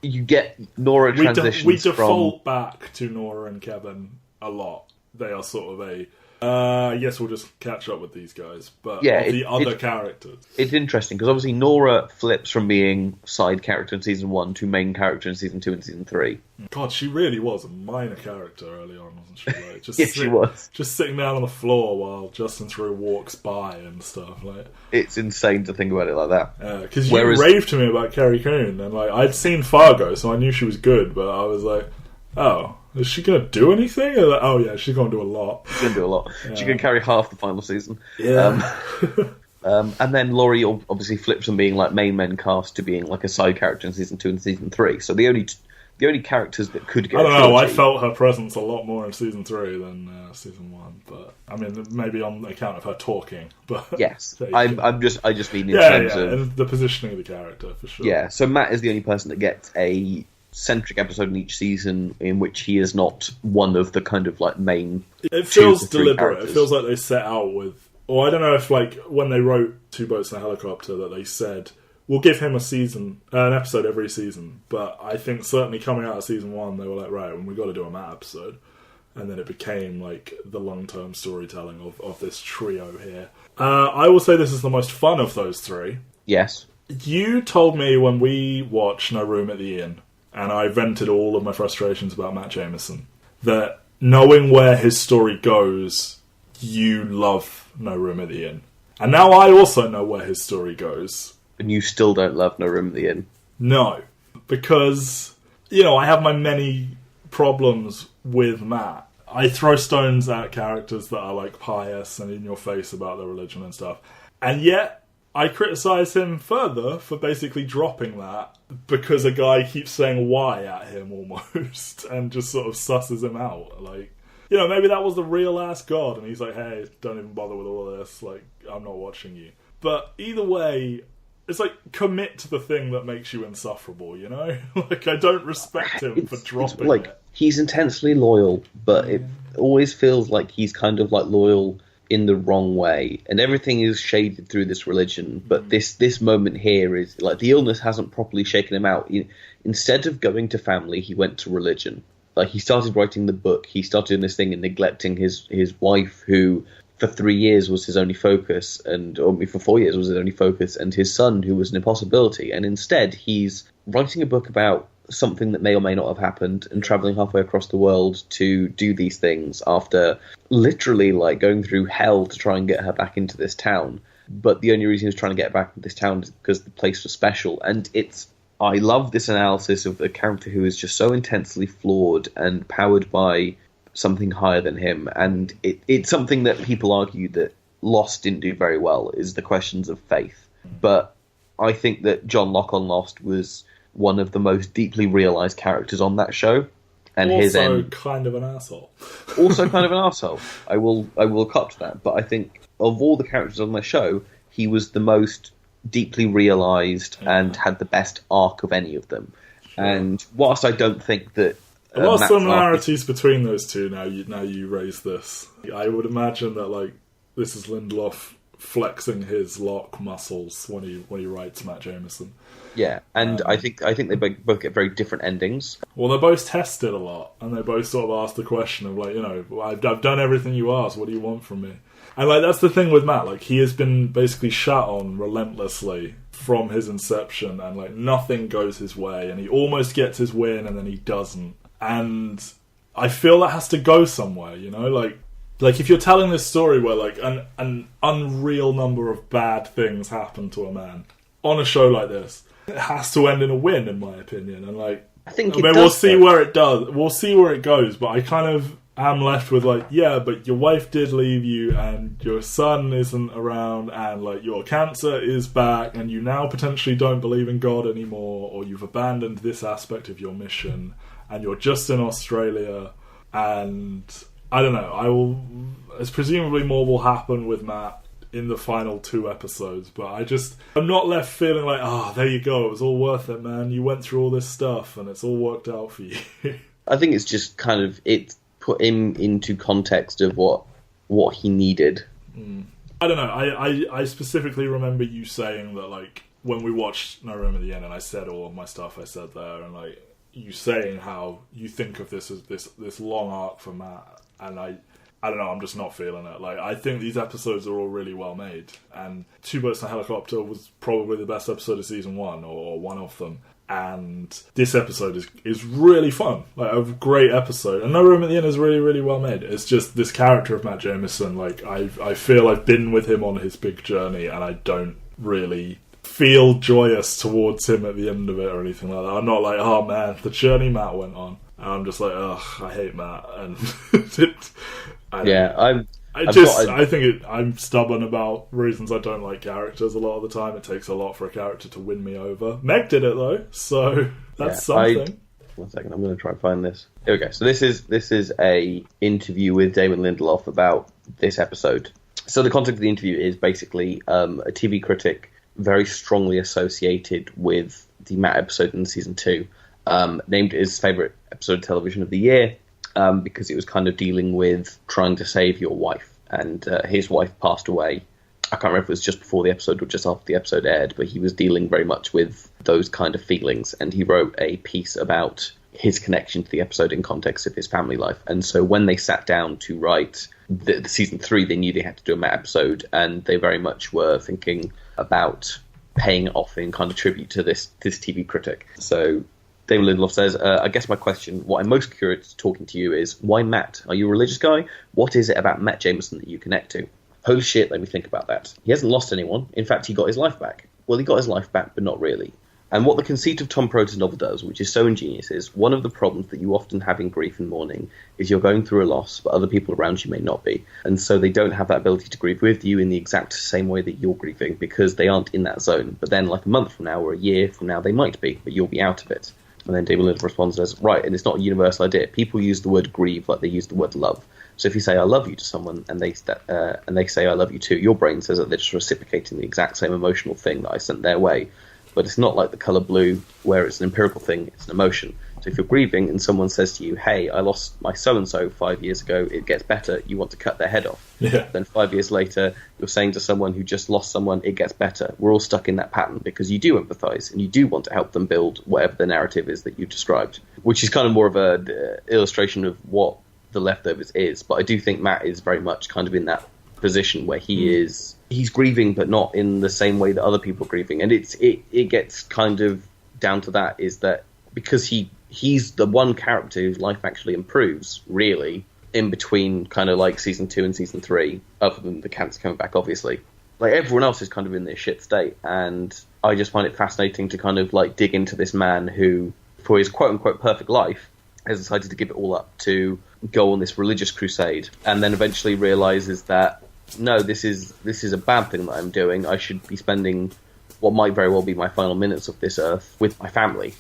you get Nora transitions we default back to Nora and Kevin a lot. They are sort of a yes, we'll just catch up with these guys, but the other characters. It's interesting because obviously Nora flips from being side character in season 1 to main character in season 2 and season 3. God, she really was a minor character early on, wasn't she? Like, just Yes, she was. Just sitting down on the floor while Justin Theroux walks by and stuff. Like, it's insane to think about it like that. Because you raved to me about Carrie Coon, and like I'd seen Fargo, so I knew she was good, but I was like, oh. Is she going to do anything? Or like, oh, yeah, she's going to do a lot. She's going to do a lot. Yeah. She's going to carry half the final season. Yeah. And then Laurie obviously flips from being like main cast to being like a side character in season 2 and season 3. So the only characters that could get I don't know, I felt her presence a lot more in season 3 than season 1. But, I mean, maybe on account of her talking. But yes. I just mean in terms of... and the positioning of the character, for sure. Yeah, so Matt is the only person that gets a centric episode in each season in which he is not one of the kind of like main. It feels deliberate. Characters. It feels like they set out with, or I don't know if like when they wrote Two Boats and a Helicopter that they said we'll give him an episode every season. But I think certainly coming out of season 1 they were like, right, we got to do a Matt episode, and then it became like the long term storytelling of this trio here. I will say this is the most fun of those 3. Yes. You told me when we watched No Room at the Inn, and I vented all of my frustrations about Matt Jameson, that knowing where his story goes, you love No Room at the Inn. And now I also know where his story goes. And you still don't love No Room at the Inn? No, because, I have my many problems with Matt. I throw stones at characters that are, like, pious and in your face about their religion and stuff. And yet, I criticise him further for basically dropping that because a guy keeps saying why at him almost and just sort of susses him out. Like, maybe that was the real ass God and he's like, hey, don't even bother with all of this. Like, I'm not watching you. But either way, it's like, commit to the thing that makes you insufferable, Like, I don't respect him for dropping it. He's intensely loyal, but it always feels like he's kind of like loyal in the wrong way, and everything is shaded through this religion, but this moment here is like the illness hasn't properly shaken him out. Instead of going to family, he went to religion. Like, he started writing the book, he started doing this thing and neglecting his wife, who for 3 years was his only focus, or for 4 years was his only focus, and his son, who was an impossibility. And instead he's writing a book about something that may or may not have happened and travelling halfway across the world to do these things after literally like going through hell to try and get her back into this town. But the only reason he was trying to get her back into this town is because the place was special. And I love this analysis of a character who is just so intensely flawed and powered by something higher than him. And it's something that people argue that Lost didn't do very well, is the questions of faith. But I think that John Locke on Lost was one of the most deeply realised characters on that show, and also kind of an arsehole. Also kind of an arsehole. I will cop to that, but I think of all the characters on the show, he was the most deeply realised and had the best arc of any of them. Sure. And whilst I don't think that a lot of similarities between those two. Now you raise this, I would imagine that like this is Lindelof flexing his Locke muscles when he writes Matt Jameson. Yeah, and I think they both get very different endings. Well, they're both tested a lot, and they both sort of ask the question of like, I've done everything you asked. What do you want from me? And like that's the thing with Matt. Like, he has been basically shat on relentlessly from his inception, and like nothing goes his way, and he almost gets his win, and then he doesn't. And I feel that has to go somewhere. Like if you're telling this story where like an unreal number of bad things happen to a man on a show like this, it has to end in a win, in my opinion. And like, we'll see where it does. We'll see where it goes. But I kind of am left with like, yeah, but your wife did leave you, and your son isn't around, and like your cancer is back, and you now potentially don't believe in God anymore, or you've abandoned this aspect of your mission, and you're just in Australia, and I don't know. As presumably more will happen with Matt in the final 2 episodes, but I'm not left feeling like, there you go, it was all worth it, man. You went through all this stuff, and it's all worked out for you. I think it's just kind of, it put him into context of what he needed. I don't know. I specifically remember you saying that, like, when we watched No Room at the Inn, and I said all of my stuff I said there, and, like, you saying how you think of this as this long arc for Matt, and I don't know, I'm just not feeling it. Like, I think these episodes are all really well made, and Two Boats and a Helicopter was probably the best episode of season 1, or one of them. And this episode is really fun, like a great episode. And No Room at the Inn is really, really well made. It's just this character of Matt Jameson, like I feel I've been with him on his big journey, and I don't really feel joyous towards him at the end of it or anything like that. I'm not like, oh man, the journey Matt went on. And I'm just like, ugh, I hate Matt. And I'm stubborn about reasons I don't like characters a lot of the time. It takes a lot for a character to win me over. Meg did it though, so that's something. One second, I'm going to try and find this. Here we go. So this is a interview with Damon Lindelof about this episode. So the context of the interview is basically a TV critic very strongly associated with the Matt episode in season 2, named his favourite episode of television of the year. Because it was kind of dealing with trying to save your wife, and his wife passed away. I can't remember if it was just before the episode or just after the episode aired, but he was dealing very much with those kind of feelings, and he wrote a piece about his connection to the episode in context of his family life. And so when they sat down to write the season 3, they knew they had to do a Matt episode, and they very much were thinking about paying it off in kind of tribute to this TV critic. So David Lindelof says, I guess my question, what I'm most curious talking to you is, why Matt? Are you a religious guy? What is it about Matt Jameson that you connect to? Holy shit, let me think about that. He hasn't lost anyone. In fact, he got his life back. Well, he got his life back, but not really. And what the conceit of Tom Prota's novel does, which is so ingenious, is one of the problems that you often have in grief and mourning is you're going through a loss, but other people around you may not be. And so they don't have that ability to grieve with you in the exact same way that you're grieving, because they aren't in that zone. But then, like a month from now or a year from now, they might be, but you'll be out of it. And then David Lindelof responds as, right, and it's not a universal idea. People use the word grieve like they use the word love. So if you say I love you to someone and they say I love you too, your brain says that they're just reciprocating the exact same emotional thing that I sent their way. But it's not like the colour blue where it's an empirical thing, it's an emotion. So if you're grieving and someone says to you, hey, I lost my so-and-so 5 years ago, it gets better, you want to cut their head off. Yeah. Then 5 years later, you're saying to someone who just lost someone, it gets better. We're all stuck in that pattern because you do empathise and you do want to help them build whatever the narrative is that you've described, which is kind of more of a illustration of what The Leftovers is. But I do think Matt is very much kind of in that position where he's grieving, but not in the same way that other people are grieving. And it gets kind of down to that, is that because he's the one character whose life actually improves, really, in between kind of like season 2 and season 3, other than the cancer coming back, obviously. Like, everyone else is kind of in this shit state, and I just find it fascinating to kind of like dig into this man who, for his quote-unquote perfect life, has decided to give it all up to go on this religious crusade, and then eventually realises that, no, this is a bad thing that I'm doing. I should be spending what might very well be my final minutes of this earth with my family.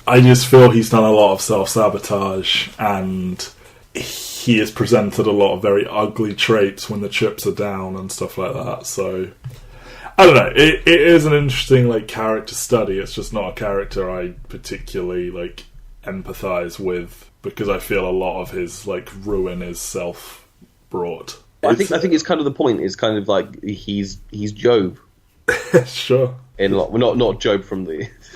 I just feel he's done a lot of self-sabotage, and he has presented a lot of very ugly traits when the chips are down and stuff like that. So, I don't know. It is an interesting like character study. It's just not a character I particularly like empathise with, because I feel a lot of his like ruin is self-brought. I think it's kind of the point. Is kind of like he's Job. Sure. In a lot, well, not Job from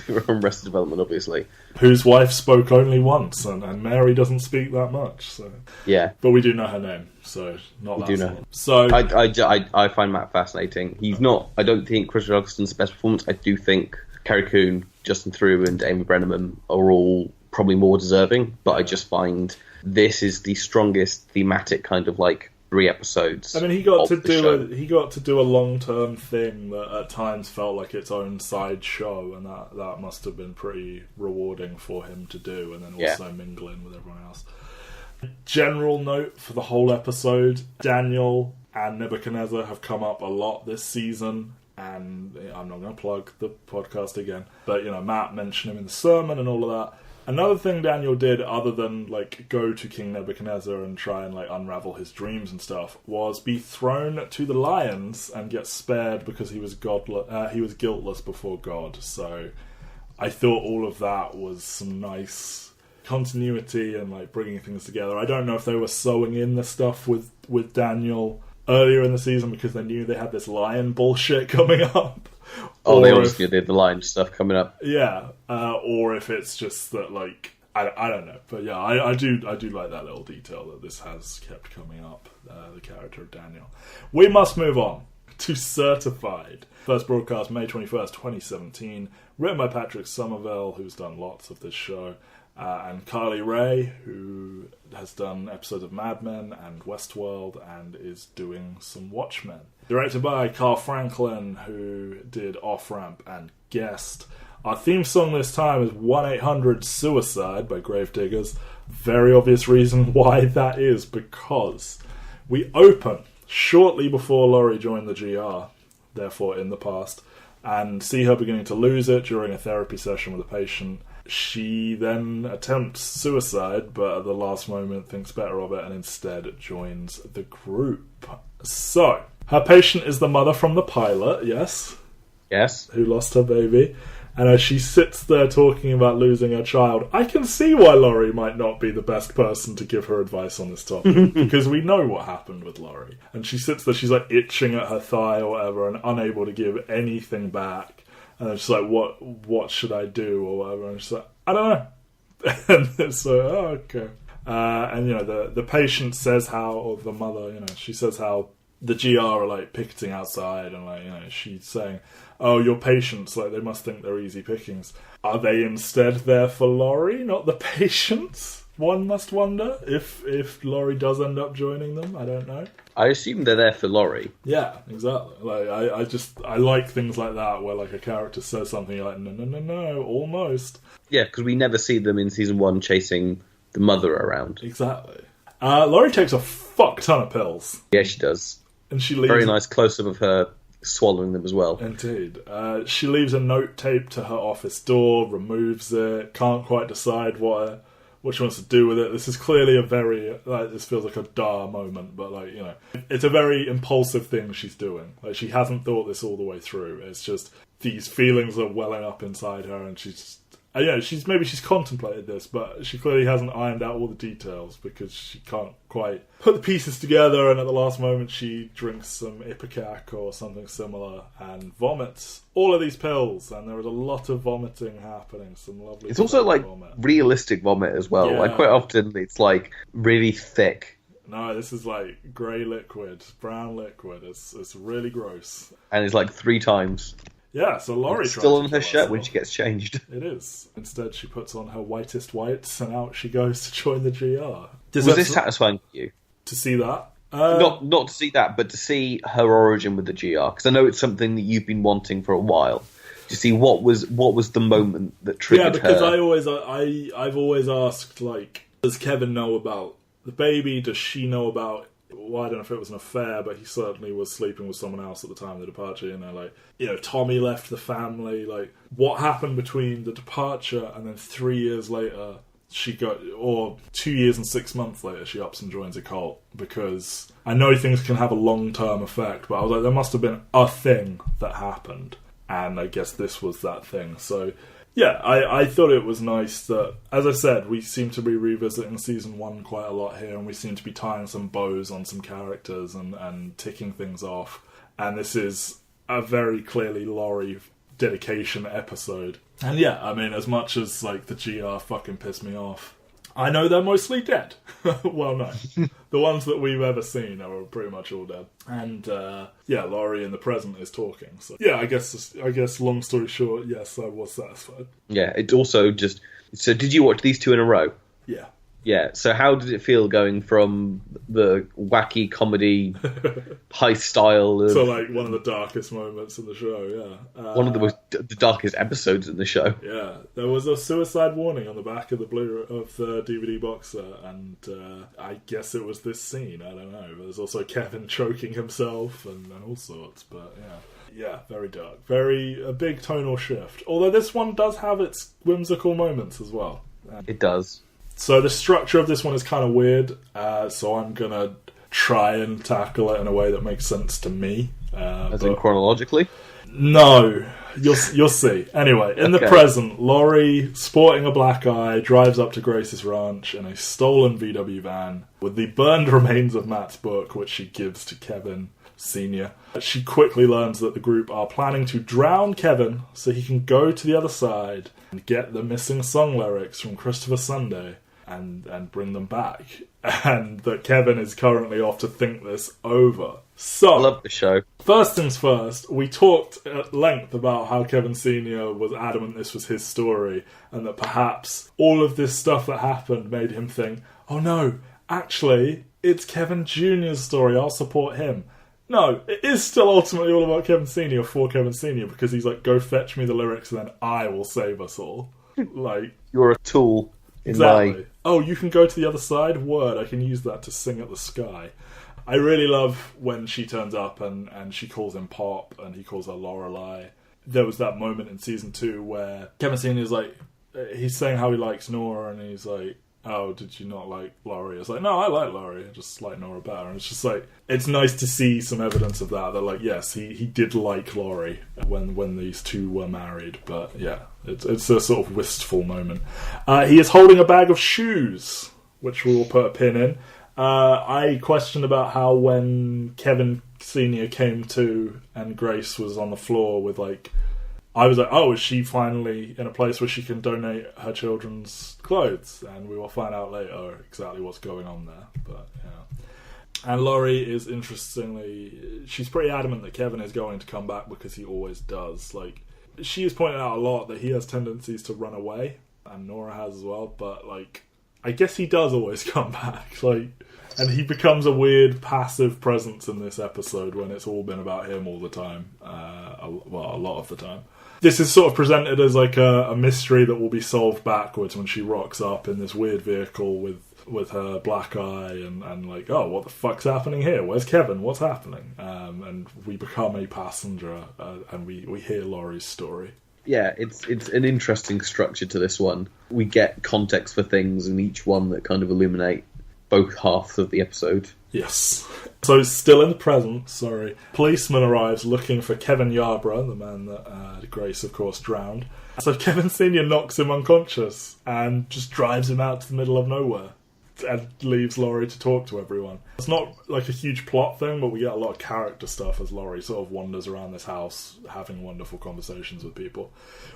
Arrested Development, obviously. Whose wife spoke only once, and Mary doesn't speak that much. So yeah, but we do know her name, so not that. We do know. So I find Matt fascinating. He's not. I don't think Chris Eccleston's best performance. I do think Carrie Coon, Justin Theroux, and Amy Brenneman are all probably more deserving. But I just find this is the strongest thematic kind of like 3 episodes. I mean, he got to do a long-term thing that at times felt like its own side show, and that must have been pretty rewarding for him to do, and then also mingle in with everyone else. General note for the whole episode: Daniel and Nebuchadnezzar have come up a lot this season, and I'm not going to plug the podcast again, but Matt mentioned him in the sermon and all of that. Another thing Daniel did, other than like go to King Nebuchadnezzar and try and like unravel his dreams and stuff, was be thrown to the lions and get spared because he was guiltless before God. So I thought all of that was some nice continuity and like bringing things together. I don't know if they were sewing in the stuff with Daniel earlier in the season because they knew they had this lion bullshit coming up. Oh, they obviously did the lion stuff coming up. Yeah, or if it's just that, like, I don't know. But yeah, I do like that little detail that this has kept coming up, the character of Daniel. We must move on to Certified. First broadcast May 21st, 2017. Written by Patrick Somerville, who's done lots of this show. And Carly Rae, who has done episodes of Mad Men and Westworld and is doing some Watchmen. Directed by Carl Franklin, who did Off Ramp and Guest. Our theme song this time is 1-800-SUICIDE by Gravediggers. Very obvious reason why that is, because we open shortly before Laurie joined the GR, therefore in the past, and see her beginning to lose it during a therapy session with a patient. She then attempts suicide, but at the last moment thinks better of it and instead joins the group. So, her patient is the mother from the pilot, yes? Yes. Who lost her baby. And as she sits there talking about losing her child, I can see why Laurie might not be the best person to give her advice on this topic. Because we know what happened with Laurie. And she sits there, she's like itching at her thigh or whatever and unable to give anything back. And then she's like, what should I do or whatever? And she's like, I don't know. And it's like, oh, okay. And, you know, the patient says how, or the mother, you know, she says how the GR are, like, picketing outside and, like, you know, she's saying, oh, your patients, like, they must think they're easy pickings. Are they instead there for Laurie, not the patients? One must wonder if Laurie does end up joining them. I don't know. I assume they're there for Laurie. Yeah, exactly. Like I like things like that where like a character says something, you're like, no, almost. Yeah, because we never see them in season 1 chasing the mother around. Exactly. Laurie takes a fuck ton of pills. Yeah, she does. And she leaves... Very nice close-up of her swallowing them as well. Indeed. She leaves a note taped to her office door, removes it, can't quite decide what she wants to do with it. This is clearly a very, like, this feels like a Dar moment, but, like, you know, it's a very impulsive thing she's doing. Like, she hasn't thought this all the way through. It's just these feelings are welling up inside her, and she's she's contemplated this, but she clearly hasn't ironed out all the details because she can't quite put the pieces together, and at the last moment she drinks some Ipecac or something similar and vomits all of these pills, and there is a lot of vomiting happening. Some lovely... It's also like vomit. Realistic vomit as well. Yeah. Like quite often it's like really thick. No, this is like grey liquid, brown liquid. It's really gross. And it's like 3 times. Yeah, so Laurie it's tries still to on her kill shirt herself. when she gets changed. It is. Instead, she puts on her whitest whites, and out she goes to join the GR. Was this satisfying for you? To see that? Not to see that, but to see her origin with the GR, because I know it's something that you've been wanting for a while. To see what was the moment that triggered her. Yeah, because I've always asked, like, does Kevin know about the baby? Does she know about? Well, I don't know if it was an affair, but he certainly was sleeping with someone else at the time of the departure. You know, like, you know, Tommy left the family. Like, what happened between the departure and then 3 years later, or 2 years and 6 months later, she ups and joins a cult? Because I know things can have a long-term effect, but I was like, there must have been a thing that happened, and I guess this was that thing. So, yeah, I thought it was nice that, as I said, we seem to be revisiting season 1 quite a lot here, and we seem to be tying some bows on some characters and ticking things off. And this is a very clearly Laurie dedication episode. And yeah, I mean, as much as like the GR fucking pissed me off, I know they're mostly dead. Well, no. The ones that we've ever seen are pretty much all dead. And, yeah, Laurie in the present is talking. So, yeah, I guess long story short, yes, I was satisfied. Yeah, it also just... So did you watch these 2 in a row? Yeah. Yeah, so how did it feel going from the wacky comedy high style of... So, like, one of the darkest moments in the show, yeah. One of the darkest episodes in the show. Yeah, there was a suicide warning on the back of the DVD box set, and I guess it was this scene, I don't know. There's also Kevin choking himself and all sorts, but yeah. Yeah, very dark. A big tonal shift. Although this one does have its whimsical moments as well. It does. So the structure of this one is kind of weird, so I'm going to try and tackle it in a way that makes sense to me. As in chronologically? No. You'll see. Anyway, in the present, Laurie, sporting a black eye, drives up to Grace's ranch in a stolen VW van with the burned remains of Matt's book, which she gives to Kevin Sr. She quickly learns that the group are planning to drown Kevin so he can go to the other side and get the missing song lyrics from Christopher Sunday and bring them back. And that Kevin is currently off to think this over. So, I love the show. First things first, we talked at length about how Kevin Sr. was adamant this was his story, and that perhaps all of this stuff that happened made him think, oh no, actually, it's Kevin Jr.'s story, I'll support him. No, it is still ultimately all about Kevin Sr. for Kevin Sr. because he's like, go fetch me the lyrics and then I will save us all. Like, you're a tool in exactly. Oh, you can go to the other side? Word, I can use that to sing at the sky. I really love when she turns up and she calls him Pop and he calls her Lorelei. There was that moment in season 2 where Kevin Sr. is like, he's saying how he likes Nora and he's like, oh, did you not like Laurie? It's like, no, I like Laurie, I just like Nora better. And it's just like, it's nice to see some evidence of that like, yes, he did like Laurie when these two were married. But yeah, it's a sort of wistful moment. He is holding a bag of shoes, which we will put a pin in. I questioned about how when Kevin Sr. came to and Grace was on the floor with like, I was like, oh, is she finally in a place where she can donate her children's clothes? And we will find out later exactly what's going on there. But yeah. And Laurie is, interestingly, she's pretty adamant that Kevin is going to come back because he always does. Like, she has pointed out a lot that he has tendencies to run away, and Nora has as well, but like, I guess he does always come back. Like, and he becomes a weird passive presence in this episode when it's all been about him all the time. A lot of the time. This is sort of presented as like a mystery that will be solved backwards when she rocks up in this weird vehicle with her black eye and like, oh, what the fuck's happening here? Where's Kevin? What's happening? And we become a passenger and we hear Laurie's story. Yeah, it's an interesting structure to this one. We get context for things in each one that kind of illuminate both halves of the episode. Yes. So still in the present, policeman arrives looking for Kevin Yarbrough, the man that Grace, of course, drowned. So Kevin Sr. knocks him unconscious and just drives him out to the middle of nowhere and leaves Laurie to talk to everyone. It's not like a huge plot thing, but we get a lot of character stuff as Laurie sort of wanders around this house having wonderful conversations with people.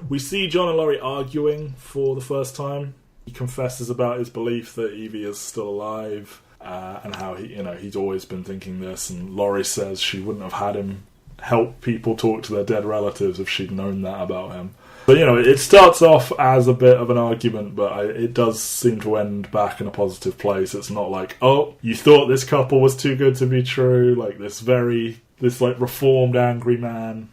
We see John and Laurie arguing for the first time. He confesses about his belief that Evie is still alive, and how he's always been thinking this. And Laurie says she wouldn't have had him help people talk to their dead relatives if she'd known that about him. But it starts off as a bit of an argument, but it does seem to end back in a positive place. It's not like, oh, you thought this couple was too good to be true, like this reformed angry man.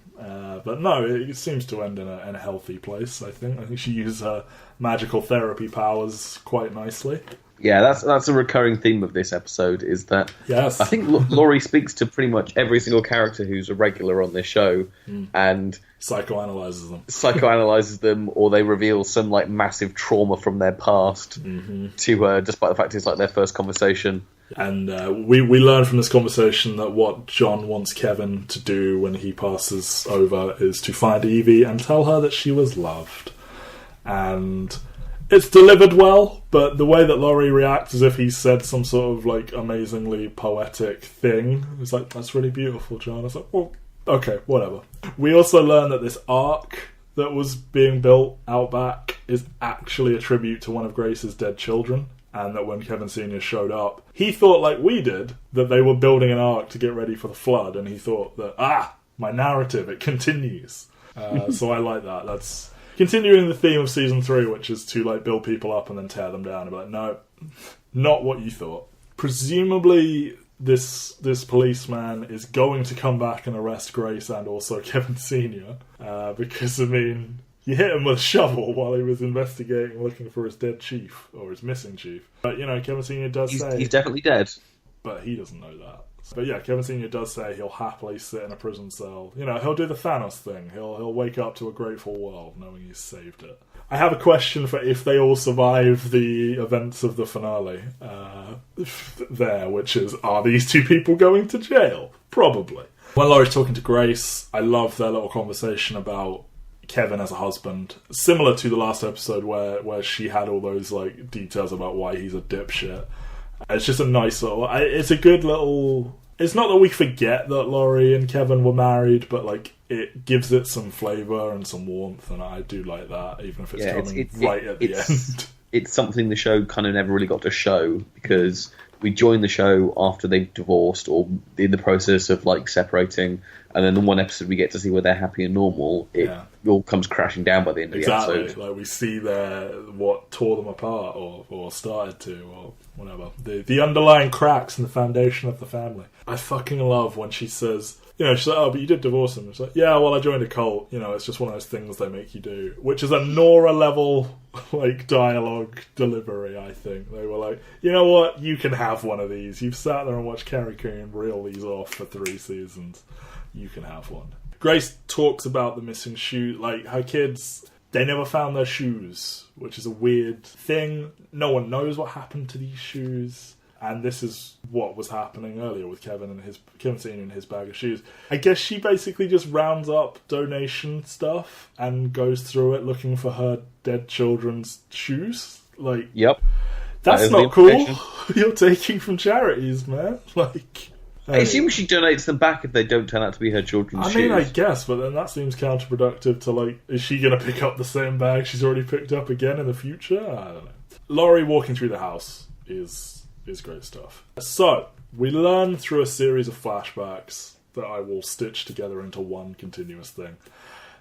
But no, it seems to end in a healthy place, I think. I think she uses her magical therapy powers quite nicely. Yeah, that's a recurring theme of this episode, is that yes. I think Laurie speaks to pretty much every single character who's a regular on this show and psychoanalyzes them, or they reveal some like massive trauma from their past to her, despite the fact it's like their first conversation. And we learn from this conversation that what John wants Kevin to do when he passes over is to find Evie and tell her that she was loved. And it's delivered well, but the way that Laurie reacts as if he said some sort of like amazingly poetic thing, it's like, that's really beautiful, John. It's like, well, okay, whatever. We also learn that this ark that was being built out back is actually a tribute to one of Grace's dead children. And that when Kevin Sr. showed up, he thought, like we did, that they were building an ark to get ready for the flood, and he thought that, my narrative, it continues. So I like that. That's continuing the theme of season 3, which is to like build people up and then tear them down. And be like, no, not what you thought. Presumably, this policeman is going to come back and arrest Grace and also Kevin Sr. Because, I mean, you hit him with a shovel while he was investigating, looking for his dead chief, or his missing chief. But, Kevin Sr. does say... He's definitely dead. But he doesn't know that. But yeah, Kevin Sr. does say he'll happily sit in a prison cell. He'll do the Thanos thing. He'll wake up to a grateful world, knowing he's saved it. I have a question for if they all survive the events of the finale there, which is, are these two people going to jail? Probably. When Laurie's talking to Grace, I love their little conversation about Kevin as a husband, similar to the last episode where she had all those like details about why he's a dipshit. It's just a nice little. It's a good little. It's not that we forget that Laurie and Kevin were married, but like it gives it some flavour and some warmth, and I do like that, even if it's coming right at the end. It's something the show kind of never really got to show, because we joined the show after they've divorced or in the process of like separating, and then in one episode we get to see where they're happy and normal. It all comes crashing down by the end of the episode. Like we see what tore them apart or started to, or whatever. The underlying cracks in the foundation of the family. I fucking love when she says, she's like, oh, but you did divorce him. It's like, yeah, well, I joined a cult. It's just one of those things they make you do. Which is a Nora level, like, dialogue delivery, I think. They were like, you know what? You can have one of these. You've sat there and watched Carrie Coon reel these off for 3 seasons. You can have one. Grace talks about the missing shoe. Like, her kids, they never found their shoes, which is a weird thing. No one knows what happened to these shoes. And this is what was happening earlier with Kevin Senior and his bag of shoes. I guess she basically just rounds up donation stuff and goes through it looking for her dead children's shoes. Like, yep, that's not cool. You're taking from charities, man. Like, I assume she donates them back if they don't turn out to be her children's shoes. I mean, I guess, but then that seems counterproductive to, like, is she going to pick up the same bag she's already picked up again in the future? I don't know. Laurie walking through the house is great stuff. So, we learn through a series of flashbacks that I will stitch together into one continuous thing,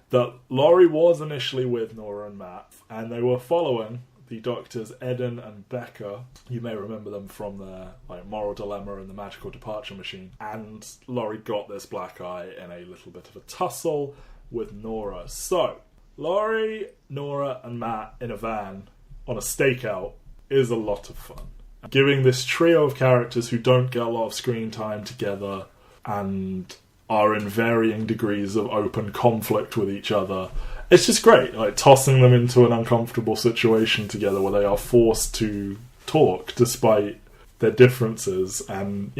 that Laurie was initially with Nora and Matt, and they were following the doctors Eden and Becca. You may remember them from their moral dilemma and the magical departure machine. And Laurie got this black eye in a little bit of a tussle with Nora. So, Laurie, Nora, and Matt in a van on a stakeout is a lot of fun. Giving this trio of characters who don't get a lot of screen time together and are in varying degrees of open conflict with each other. It's just great, like tossing them into an uncomfortable situation together where they are forced to talk despite their differences, and,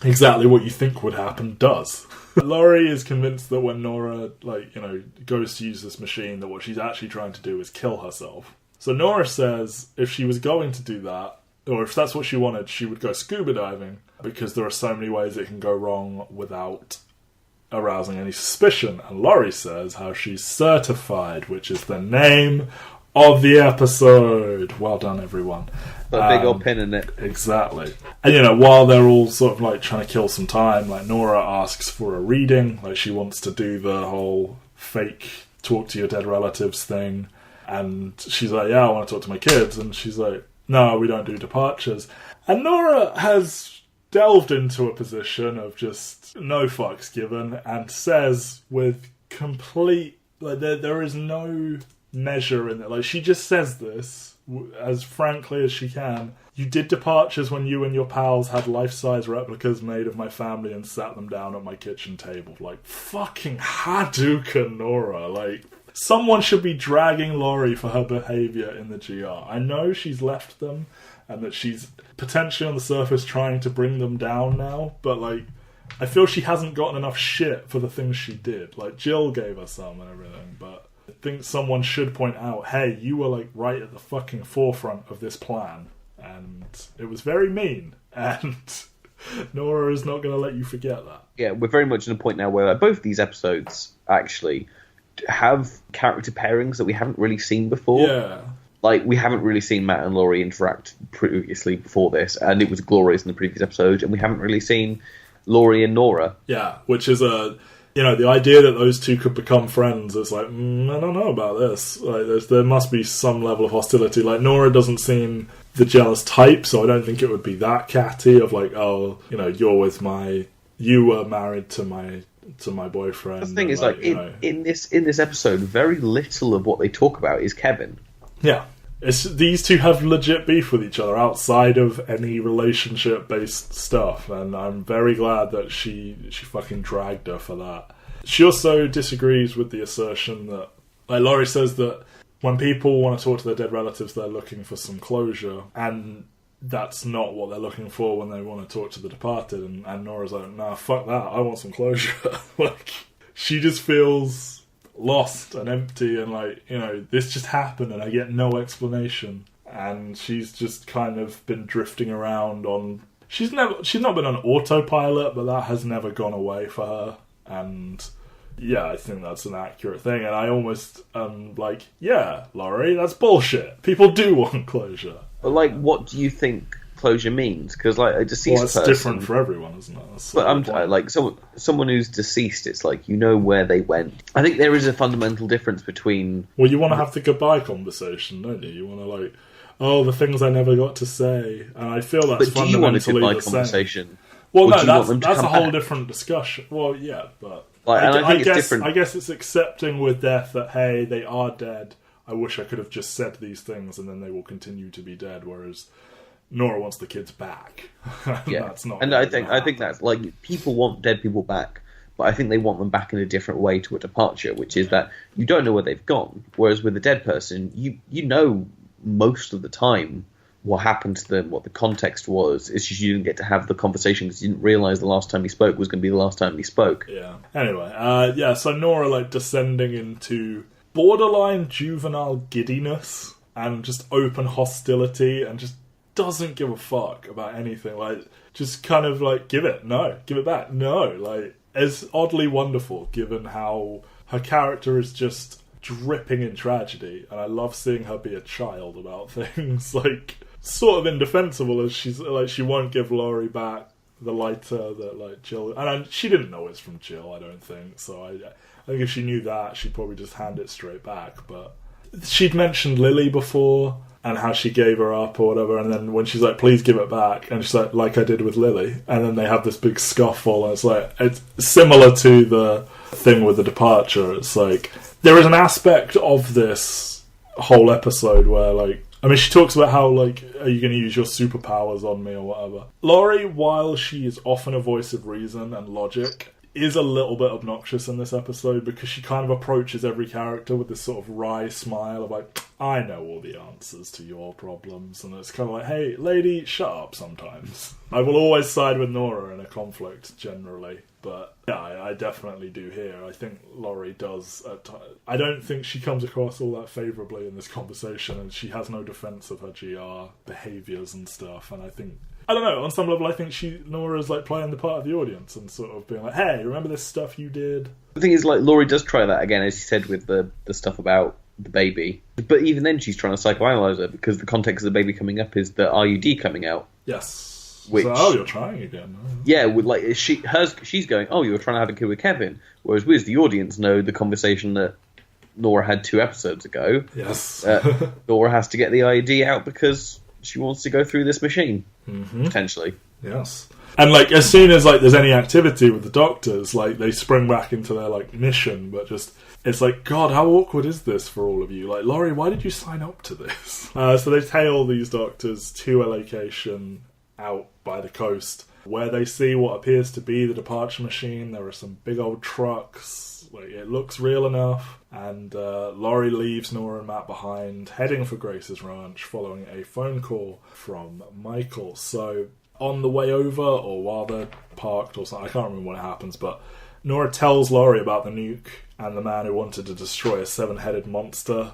exactly what you think would happen does. Laurie is convinced that when Nora, goes to use this machine, that what she's actually trying to do is kill herself. So Nora says if she was going to do that, or if that's what she wanted, she would go scuba diving, because there are so many ways it can go wrong without arousing any suspicion. And Laurie says how she's certified, which is the name of the episode. Well done, everyone. Put a big old pin in it. Exactly. And, while they're all sort of, trying to kill some time, Nora asks for a reading. She wants to do the whole fake talk to your dead relatives thing. And she's like, yeah, I want to talk to my kids. And she's like, no, we don't do departures. And Nora has delved into a position of just no fucks given, and says with complete... there is no measure in it. She just says this as frankly as she can. You did departures when you and your pals had life-size replicas made of my family and sat them down at my kitchen table. Fucking Hadouken, Nora. Someone should be dragging Laurie for her behaviour in the GR. I know she's left them and that she's potentially on the surface trying to bring them down now, but I feel she hasn't gotten enough shit for the things she did. Jill gave her some and everything, but I think someone should point out, hey, you were right at the fucking forefront of this plan, and it was very mean, and Nora is not going to let you forget that. Yeah, we're very much at a point now where both these episodes actually have character pairings that we haven't really seen before. Yeah. We haven't really seen Matt and Laurie interact previously before this, and it was glorious in the previous episode, and we haven't really seen Laurie and Nora. Yeah, which is the idea that those two could become friends is I don't know about this. There must be some level of hostility. Nora doesn't seem the jealous type, so I don't think it would be that catty of you were married to my boyfriend. The thing is, in this episode, very little of what they talk about is Kevin. Yeah. These two have legit beef with each other outside of any relationship-based stuff, and I'm very glad that she fucking dragged her for that. She also disagrees with the assertion that... Laurie says that when people want to talk to their dead relatives, they're looking for some closure, and that's not what they're looking for when they want to talk to the departed, and Nora's like, nah, fuck that, I want some closure. She just feels lost and empty and like, you know, this just happened and I get no explanation. And she's just kind of been drifting around on... She's not been on autopilot, but that has never gone away for her. And yeah, I think that's an accurate thing. And I almost like, yeah, Laurie, that's bullshit. People do want closure. But like, what do you think closure means? Because like a deceased person, different for everyone, isn't it? But I'm like someone who's deceased. It's like you know where they went. I think there is a fundamental difference between. Well, you want to have the goodbye conversation, don't you? You want to like, oh, the things I never got to say, and I feel that's but do you want a fundamentally goodbye the same. Conversation? Well, no, that's a whole different discussion. Well, yeah, but like, I think it's different. I guess it's accepting with death that hey, they are dead. I wish I could have just said these things, and then they will continue to be dead. Whereas Nora wants the kids back. Yeah, that's not. And I think that's like people want dead people back, but I think they want them back in a different way to a departure, which is that you don't know where they've gone. Whereas with a dead person, you know most of the time what happened to them, what the context was. It's just you didn't get to have the conversation because you didn't realise the last time he spoke was going to be the last time he spoke. Yeah. Anyway, so Nora like descending into borderline juvenile giddiness and just open hostility and just doesn't give a fuck about anything. Like, just kind of like, give it back. No, like, it's oddly wonderful given how her character is just dripping in tragedy, and I love seeing her be a child about things. Like, sort of indefensible as she's like, she won't give Laurie back the lighter that like Jill, and she didn't know it's from Jill, I don't think. So I think if she knew that, she'd probably just hand it straight back. But she'd mentioned Lily before and how she gave her up or whatever, and then when she's like, please give it back, and she's like I did with Lily, and then they have this big scuffle, and it's like, it's similar to the thing with the departure. It's like, there is an aspect of this whole episode where, like, I mean, she talks about how, like, are you going to use your superpowers on me or whatever. Laurie, while she is often a voice of reason and logic, is a little bit obnoxious in this episode because she kind of approaches every character with this sort of wry smile of like, I know all the answers to your problems, and it's kind of like, hey, lady, shut up sometimes. I will always side with Nora in a conflict, generally, but yeah, I definitely do here. I think Laurie does at times. I don't think she comes across all that favourably in this conversation, and she has no defence of her GR behaviours and stuff, and I think, I don't know, on some level I think Nora's like playing the part of the audience and sort of being like, hey, remember this stuff you did? The thing is, like, Laurie does try that again, as you said, with the stuff about the baby. But even then she's trying to psychoanalyse her because the context of the baby coming up is the RUD coming out. Yes. Which, so, you're trying again. Yeah, with like she's going, oh, you were trying to have a kid with Kevin. Whereas we as the audience know the conversation that Nora had 2 episodes ago. Yes. Nora has to get the IUD out because she wants to go through this machine. Mm-hmm. Potentially. Yes. And like, as soon as like there's any activity with the doctors, like they spring back into their like mission, but just, it's like, God, how awkward is this for all of you? Like, Laurie, why did you sign up to this? So they tail these doctors to a location out by the coast where they see what appears to be the departure machine. There are some big old trucks. Like, it looks real enough. And Laurie leaves Nora and Matt behind, heading for Grace's ranch, following a phone call from Michael. So on the way over, or while they're parked or something, I can't remember when it happens, but Nora tells Laurie about the nuke and the man who wanted to destroy a 7-headed monster,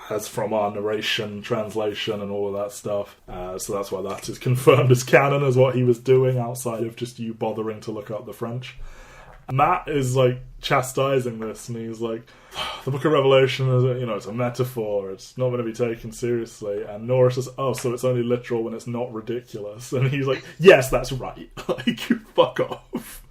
as from our narration, translation, and all of that stuff. So that's why that is confirmed as canon as what he was doing, outside of just you bothering to look up the French. Matt is like chastising this, and he's like, the Book of Revelation is, it's a metaphor, it's not going to be taken seriously. And Nora says, oh, so it's only literal when it's not ridiculous. And he's like, yes, that's right. Like, fuck off.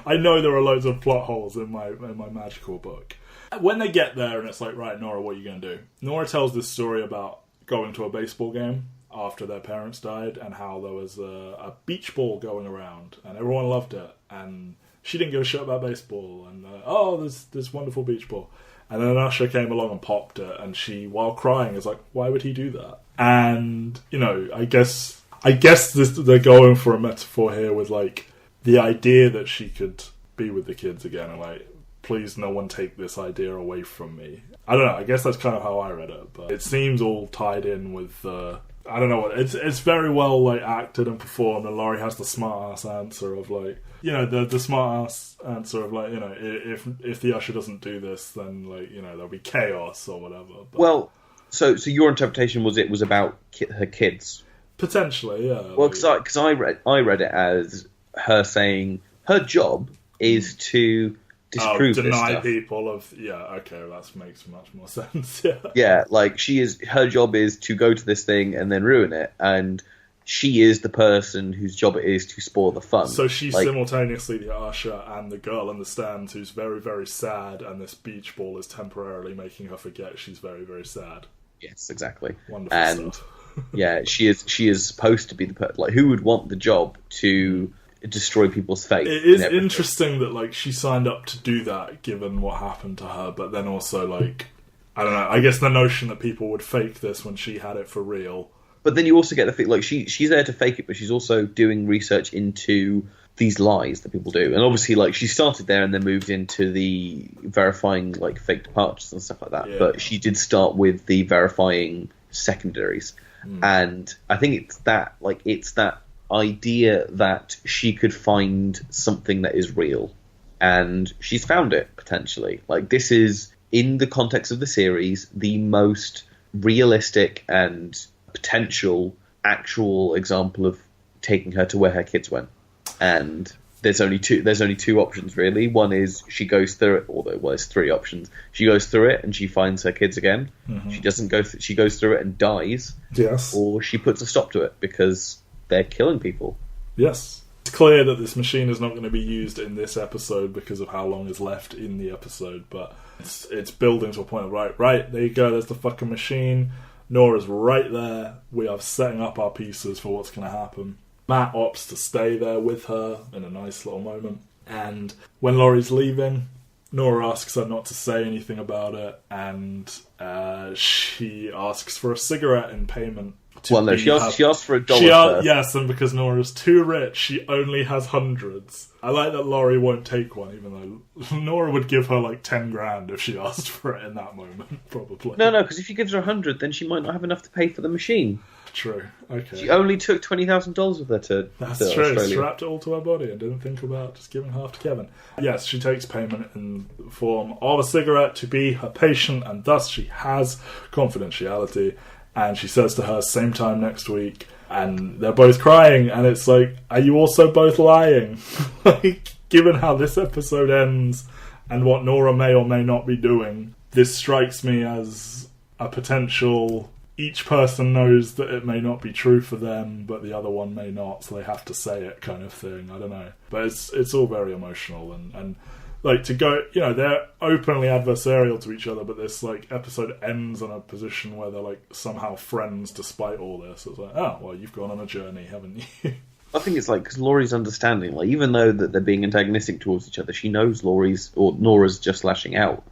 I know there are loads of plot holes in my magical book. When they get there and it's like, right, Nora, what are you going to do? Nora tells this story about going to a baseball game after their parents died, and how there was a beach ball going around and everyone loved it, and she didn't give a shit about baseball, and there's this wonderful beach ball. And then an usher came along and popped it, and she, while crying, is like, why would he do that? And, I guess they're going for a metaphor here with, like, the idea that she could be with the kids again, and, like, please no one take this idea away from me. I don't know, I guess that's kind of how I read it, but it seems all tied in with the I don't know what it's very well like acted and performed, and Laurie has the smart ass answer of like, you know, the smart ass answer of like, you know, if the usher doesn't do this, then like, you know, there'll be chaos or whatever. But, well, so your interpretation was it was about her kids? Potentially, yeah. Well, because I read it as her saying her job is to disprove deny this stuff. people of okay, that makes much more sense. Yeah, like her job is to go to this thing and then ruin it, and she is the person whose job it is to spoil the fun. So she's simultaneously the usher and the girl in the stands who's very, very sad, and this beach ball is temporarily making her forget she's very, very sad. Yes, exactly. Wonderful and stuff. Yeah, she is supposed to be the person. Like, who would want the job to destroy people's faith? It is interesting that like she signed up to do that, given what happened to her. But then also like, I don't know. I guess the notion that people would fake this when she had it for real. But then you also get the thing like she's there to fake it, but she's also doing research into these lies that people do. And obviously, like, she started there and then moved into the verifying like fake departures and stuff like that. Yeah. But she did start with the verifying secondaries. And I think it's that idea that she could find something that is real, and she's found it potentially. Like, this is, in the context of the series, the most realistic and potential actual example of taking her to where her kids went. And there's only two options really. One is she goes through it, although there's three options. She goes through it and she finds her kids again. She doesn't go. She goes through it and dies. Yes. Or she puts a stop to it because they're killing people. Yes. It's clear that this machine is not going to be used in this episode because of how long is left in the episode, but it's building to a point of right, there you go, there's the fucking machine. Nora's right there. We are setting up our pieces for what's going to happen. Matt opts to stay there with her in a nice little moment. And when Laurie's leaving, Nora asks her not to say anything about it, and she asks for a cigarette in payment. Well, no, she asked for $1 first. Yes, and because Nora's too rich, she only has hundreds. I like that Laurie won't take one, even though Nora would give her like 10 grand if she asked for it in that moment, probably. No, because if she gives her 100, then she might not have enough to pay for the machine. True. Okay. She only took $20,000 with her to That's to true. Australia. Strapped it all to her body and didn't think about just giving half to Kevin. Yes, she takes payment in the form of a cigarette to be her patient, and thus she has confidentiality. And she says to her, same time next week, and they're both crying, and it's like, are you also both lying? Like, given how this episode ends and what Nora may or may not be doing, this strikes me as a potential, each person knows that it may not be true for them, but the other one may not, so they have to say it kind of thing. I don't know. But it's all very emotional, and like, to go, you know, they're openly adversarial to each other, but this like episode ends in a position where they're like somehow friends despite all this. It's like, oh, well, you've gone on a journey, haven't you? I think it's like, because Laurie's understanding, like, even though that they're being antagonistic towards each other, she knows Nora's just lashing out.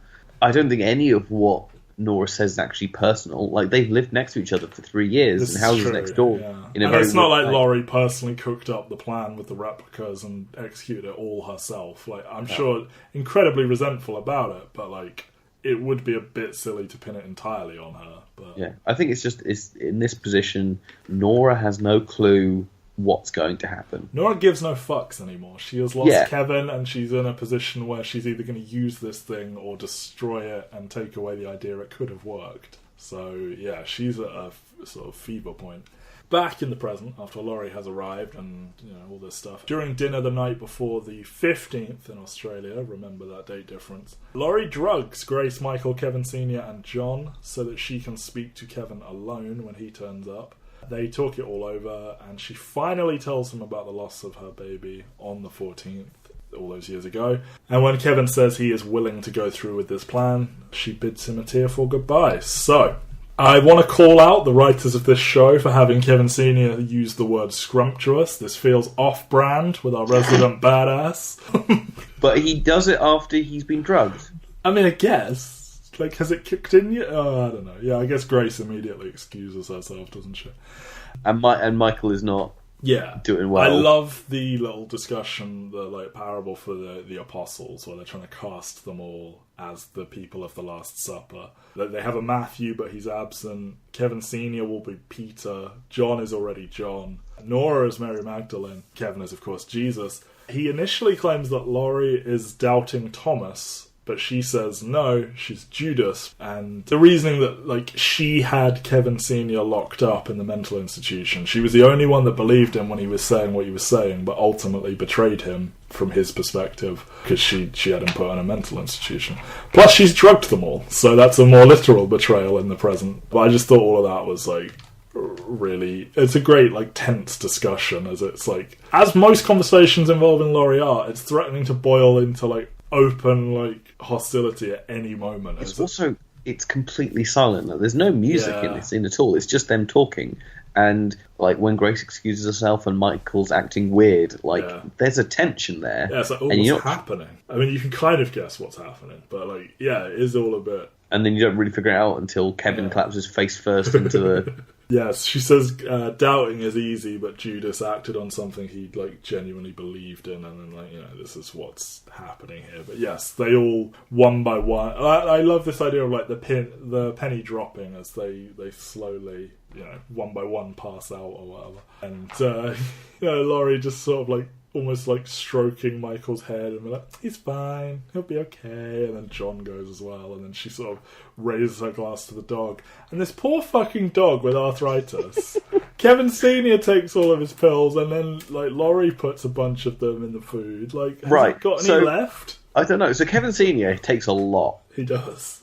I don't think any of what Nora says is actually personal. Like, they've lived next to each other for 3 years in houses next door. Yeah. In a and very it's not like way. Laurie personally cooked up the plan with the replicas and executed it all herself. Like, I'm sure incredibly resentful about it, but like, it would be a bit silly to pin it entirely on her. But Yeah, I think it's in this position, Nora has no clue what's going to happen. Nora gives no fucks anymore. She has lost Yeah. Kevin, and she's in a position where she's either going to use this thing or destroy it and take away the idea it could have worked. So, yeah, she's at a sort of fever point. Back in the present, after Laurie has arrived and, you know, all this stuff. During dinner the night before the 15th in Australia, remember that date difference, Laurie drugs Grace, Michael, Kevin Sr. and John so that she can speak to Kevin alone when he turns up. They talk it all over, and she finally tells him about the loss of her baby on the 14th, all those years ago. And when Kevin says he is willing to go through with this plan, she bids him a tearful goodbye. So, I want to call out the writers of this show for having Kevin Sr. use the word scrumptious. This feels off-brand with our resident badass. But he does it after he's been drugged. I mean, I guess. Like, has it kicked in yet? Oh, I don't know. Yeah, I guess Grace immediately excuses herself, doesn't she? And Michael is not doing well. I love the little discussion, the like parable for the apostles, where they're trying to cast them all as the people of the Last Supper. They have a Matthew, but he's absent. Kevin Sr. will be Peter. John is already John. Nora is Mary Magdalene. Kevin is, of course, Jesus. He initially claims that Laurie is doubting Thomas, but she says no, she's Judas. And the reasoning that, like, she had Kevin Sr. locked up in the mental institution. She was the only one that believed him when he was saying what he was saying, but ultimately betrayed him from his perspective, because she had him put in a mental institution. Plus, she's drugged them all, so that's a more literal betrayal in the present. But I just thought all of that was, like, really... It's a great, like, tense discussion, as it's, like... As most conversations involving Laurie are, it's threatening to boil into, like, open, like, hostility at any moment. It's also, it's completely silent. Like, there's no music in this scene at all. It's just them talking. And, like, when Grace excuses herself and Michael's acting weird, like, there's a tension there. Yeah, it's like, what's happening? I mean, you can kind of guess what's happening, but, like, yeah, it is all a bit... And then you don't really figure it out until Kevin claps his face first into the... Yes, she says doubting is easy, but Judas acted on something he like genuinely believed in, and then, like, you know, this is what's happening here. But yes, they all one by one. I love this idea of like the penny dropping as they slowly, you know, one by one pass out or whatever. And you know, Laurie just sort of like almost like stroking Michael's head and be like, he's fine, he'll be okay. And then John goes as well, and then she sort of raises her glass to the dog. And this poor fucking dog with arthritis. Kevin Sr. takes all of his pills, and then like Laurie puts a bunch of them in the food. Like, has he got any left? I don't know. So Kevin Sr. takes a lot. He does.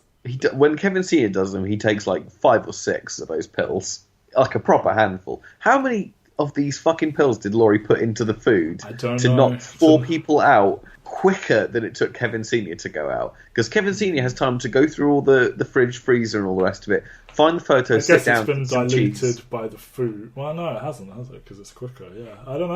When Kevin Sr. does them, he takes like 5 or 6 of those pills. Like a proper handful. How many of these fucking pills did Laurie put into the food to knock 4 people out quicker than it took Kevin Sr. to go out? Because Kevin Sr. has time to go through all the fridge, freezer, and all the rest of it, find the photos, sit down. I guess it's been diluted by the food. Well, no, it hasn't, has it? Because it's quicker, yeah. I don't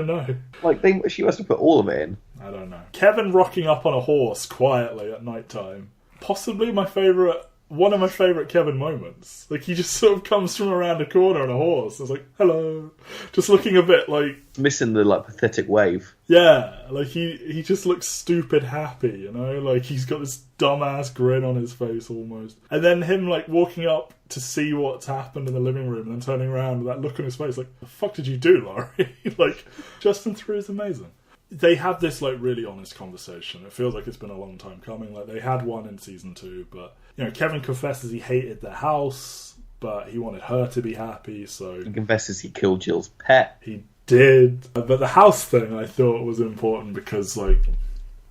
know. Like, she must have put all of it in. I don't know. Kevin rocking up on a horse quietly at night time. Possibly one of my favourite Kevin moments. Like, he just sort of comes from around a corner on a horse. It's like, hello. Just looking a bit like... Missing the, like, pathetic wave. Yeah, like, he just looks stupid happy, you know? Like, he's got this dumbass grin on his face, almost. And then him, like, walking up to see what's happened in the living room and then turning around with that look on his face, like, the fuck did you do, Laurie? Like, Justin Theroux is amazing. They have this, like, really honest conversation. It feels like it's been a long time coming. Like, they had one in season 2, but... You know, Kevin confesses he hated their house, but he wanted her to be happy, so... He confesses he killed Jill's pet. He did. But the house thing I thought was important because, like,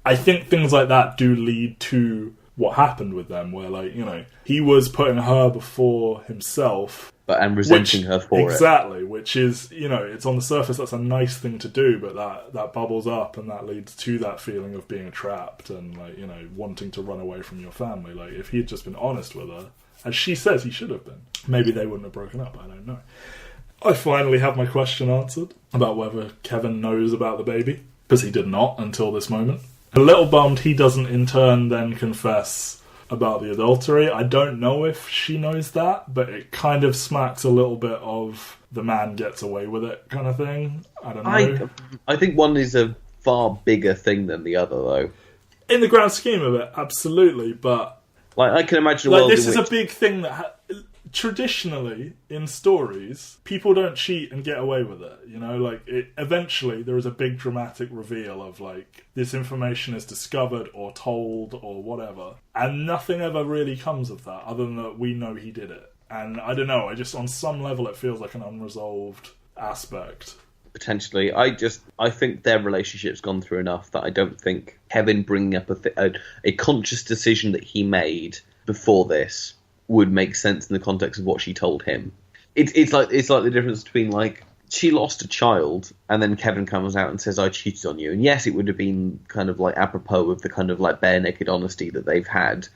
I think things like that do lead to what happened with them, where, like, you know, he was putting her before himself... And resenting her for it. Exactly, which is, you know, it's on the surface that's a nice thing to do, but that bubbles up and that leads to that feeling of being trapped and, like, you know, wanting to run away from your family. Like, if he had just been honest with her, as she says he should have been, maybe they wouldn't have broken up, I don't know. I finally have my question answered about whether Kevin knows about the baby, because he did not until this moment. A little bummed he doesn't in turn then confess about the adultery. I don't know if she knows that, but it kind of smacks a little bit of the man gets away with it kind of thing. I don't know. I think one is a far bigger thing than the other, though. In the grand scheme of it, absolutely, but... Like, I can imagine... Like, this is a big thing that... Traditionally, in stories, people don't cheat and get away with it, you know? Like, eventually, there is a big dramatic reveal of, like, this information is discovered or told or whatever, and nothing ever really comes of that, other than that we know he did it. And, I don't know, on some level, it feels like an unresolved aspect. Potentially. I think their relationship's gone through enough that I don't think Kevin bringing up a conscious decision that he made before this would make sense in the context of what she told him. It's like the difference between, like, she lost a child and then Kevin comes out and says, I cheated on you. And yes, it would have been kind of like apropos of the kind of like bare naked honesty that they've had.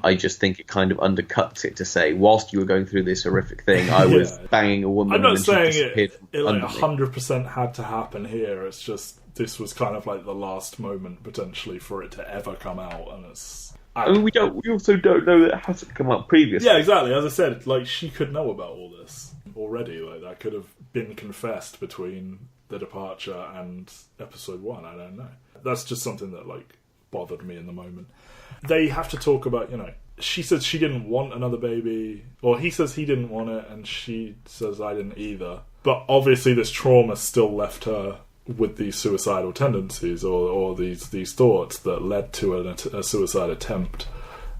I just think it kind of undercuts it to say, whilst you were going through this horrific thing, I was banging a woman. I'm not and saying it like 100% had to happen here. It's just, this was kind of like the last moment potentially for it to ever come out, and it's... I mean, we also don't know that it hasn't come up previously. Yeah, exactly. As I said, like, she could know about all this. already. Like, that could have been confessed between the departure and episode 1. I don't know. That's just something that, like, bothered me in the moment. They have to talk about, she says she didn't want another baby, or he says he didn't want it, and she says I didn't either. But obviously this trauma still left her with these suicidal tendencies, or these thoughts that led to a suicide attempt.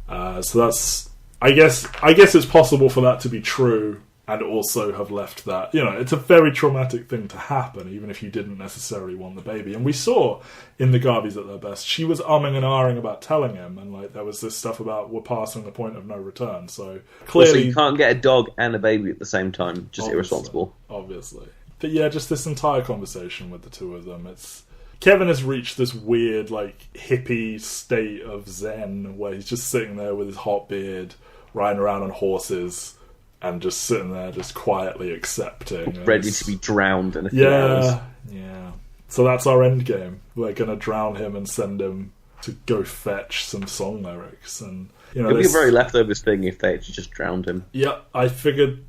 So that's, I guess it's possible for that to be true, and also have left that, it's a very traumatic thing to happen, even if you didn't necessarily want the baby. And we saw in the Garveys at their best, she was umming and ahhing about telling him, and like there was this stuff about we're passing the point of no return. So clearly, also, you can't get a dog and a baby at the same time. Just irresponsible. Obviously. But yeah, just this entire conversation with the two of them, Kevin has reached this weird, like, hippie state of zen, where he's just sitting there with his hot beard, riding around on horses, and just sitting there, just quietly accepting. Ready to be drowned in a few hours. Yeah. So that's our end game. We're going to drown him and send him to go fetch some song lyrics. And it would be a very leftovers thing if they actually just drowned him. Yeah, I figured...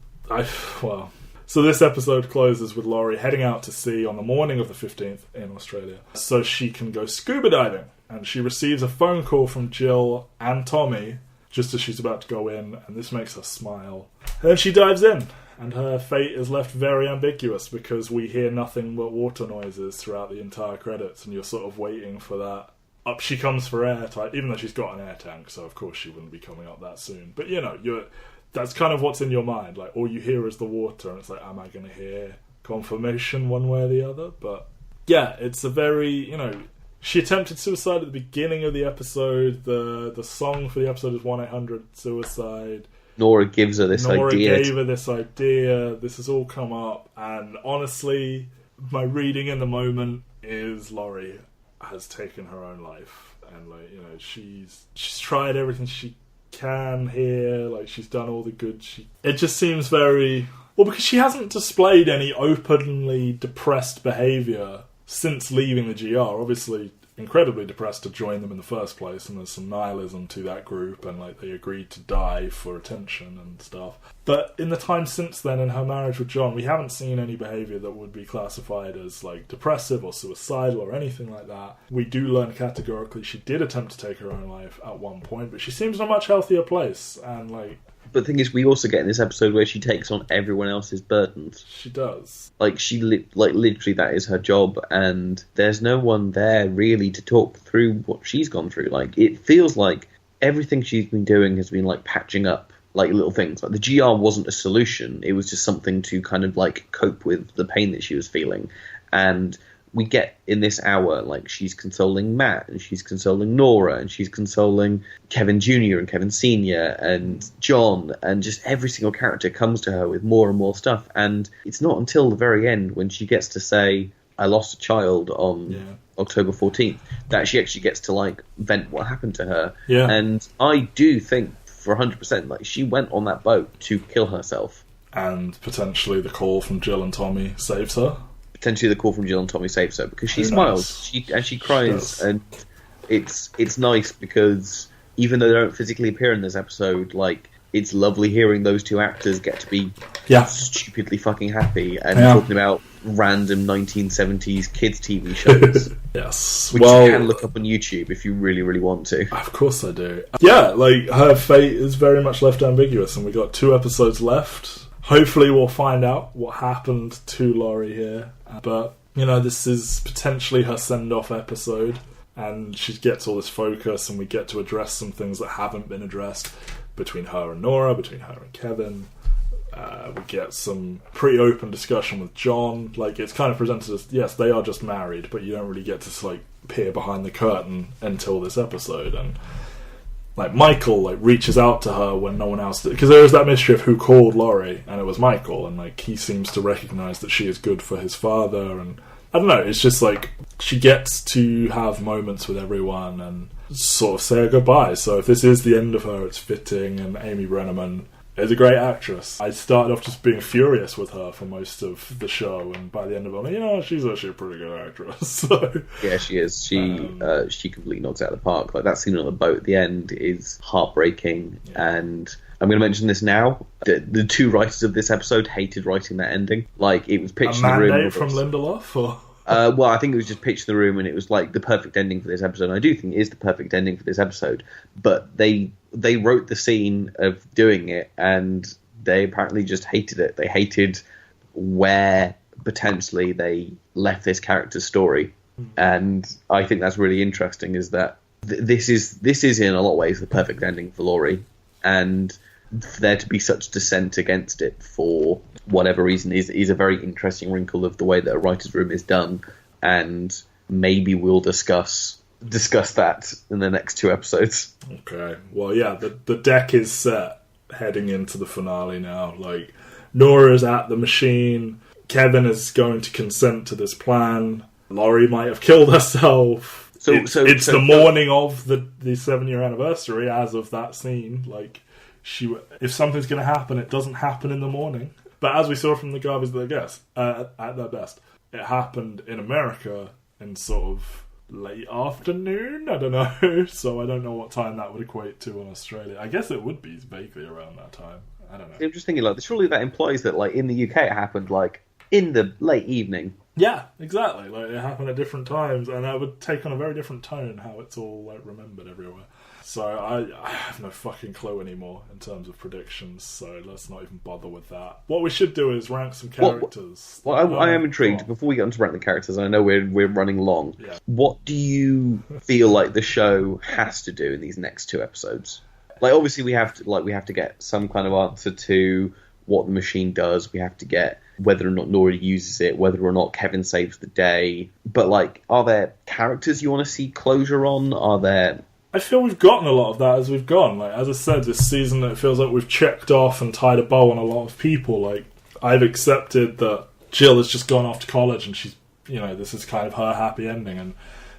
So this episode closes with Laurie heading out to sea on the morning of the 15th in Australia so she can go scuba diving. And she receives a phone call from Jill and Tommy just as she's about to go in, and this makes her smile. And then she dives in, and her fate is left very ambiguous because we hear nothing but water noises throughout the entire credits, and you're sort of waiting for that up she comes for air type, even though she's got an air tank, so of course she wouldn't be coming up that soon. But that's kind of what's in your mind. Like, all you hear is the water, and it's like, am I going to hear confirmation one way or the other? But yeah, it's a very, she attempted suicide at the beginning of the episode. The song for the episode is 1-800-SUICIDE. Nora gives her this idea. Nora gave her this idea. This has all come up, and honestly, my reading in the moment is Laurie has taken her own life, and she's tried everything she can here, like she's done all the good. It just seems very because she hasn't displayed any openly depressed behaviour since leaving the GR. Obviously incredibly depressed to join them in the first place, and there's some nihilism to that group, and like they agreed to die for attention and stuff. But in the time since then, in her marriage with John, we haven't seen any behaviour that would be classified as like depressive or suicidal or anything like that. We do learn categorically she did attempt to take her own life at one point, but she seems in a much healthier place, and like... But the thing is, we also get in this episode where she takes on everyone else's burdens. She does. Like, literally that is her job, and there's no one there really to talk through what she's gone through. Like, it feels like everything she's been doing has been, like, patching up, like, little things. Like, the GR wasn't a solution. It was just something to kind of, like, cope with the pain that she was feeling. And we get in this hour, like, she's consoling Matt, and she's consoling Nora, and she's consoling Kevin Jr. and Kevin Sr. and John, and just every single character comes to her with more and more stuff. And it's not until the very end, when she gets to say, I lost a child on October 14th, that she actually gets to, like, vent what happened to her. Yeah. And I do think, for 100%, like, she went on that boat to kill herself. And potentially the call from Jill and Tommy saves her. Potentially the call from Jill and Tommy saves her, because she smiles, she cries, and it's nice because even though they don't physically appear in this episode, like, it's lovely hearing those two actors get to be stupidly fucking happy and talking about random 1970s kids TV shows. Yes, which you can look up on YouTube if you really, really want to. Of course I do. Yeah, like, her fate is very much left ambiguous, and we got 2 episodes left. Hopefully we'll find out what happened to Laurie here. But, this is potentially her send-off episode, and she gets all this focus, and we get to address some things that haven't been addressed between her and Nora, between her and Kevin. We get some pretty open discussion with John. Like, it's kind of presented as, yes, they are just married, but you don't really get to, like, peer behind the curtain until this episode. And like, Michael, like, reaches out to her when no one else did, because there is that mystery of who called Laurie, and it was Michael, and like, he seems to recognise that she is good for his father, and I don't know, it's just like, she gets to have moments with everyone and sort of say her goodbye. So if this is the end of her, it's fitting, and Amy Brenneman is a great actress. I started off just being furious with her for most of the show, and by the end of it, she's actually a pretty good actress. So, yeah, she is. She completely knocks it out of the park. Like, that scene on the boat at the end is heartbreaking, and I'm going to mention this now. The two writers of this episode hated writing that ending. Like, it was pitched in the room. A mandate from Lindelof? Or? Well, I think it was just pitched in the room, and it was like the perfect ending for this episode. And I do think it is the perfect ending for this episode. But they wrote the scene of doing it, and they apparently just hated it. They hated where potentially they left this character's story. And I think that's really interesting, is that this is in a lot of ways the perfect ending for Laurie, and for there to be such dissent against it for whatever reason is a very interesting wrinkle of the way that a writer's room is done, and maybe we'll discuss that in the next 2 episodes. Okay, well, yeah, the deck is set heading into the finale now. Like, Nora's at the machine, Kevin is going to consent to this plan, Laurie might have killed herself. It's the morning of the 7-year anniversary as of that scene. Like, if something's going to happen, it doesn't happen in the morning. But as we saw from the Garveys at their best, it happened in America in sort of late afternoon. I don't know. So I don't know what time that would equate to in Australia. I guess it would be vaguely around that time. I don't know. I'm just thinking, like, surely that implies that, like, in the UK it happened, like, in the late evening. Yeah, exactly. Like, it happened at different times, and that would take on a very different tone how it's all, like, remembered everywhere. So I have no fucking clue anymore in terms of predictions, so let's not even bother with that. What we should do is rank some characters. Well, I am intrigued. Before we get on to rank the characters, I know we're running long. Yeah. What do you feel like the show has to do in these next 2 episodes? Like, obviously we have to get some kind of answer to what the machine does. We have to get whether or not Laurie uses it, whether or not Kevin saves the day. But, like, are there characters you want to see closure on? Are there... I feel we've gotten a lot of that as we've gone. Like, as I said, this season it feels like we've checked off and tied a bow on a lot of people. Like, I've accepted that Jill has just gone off to college and she's, this is kind of her happy ending. And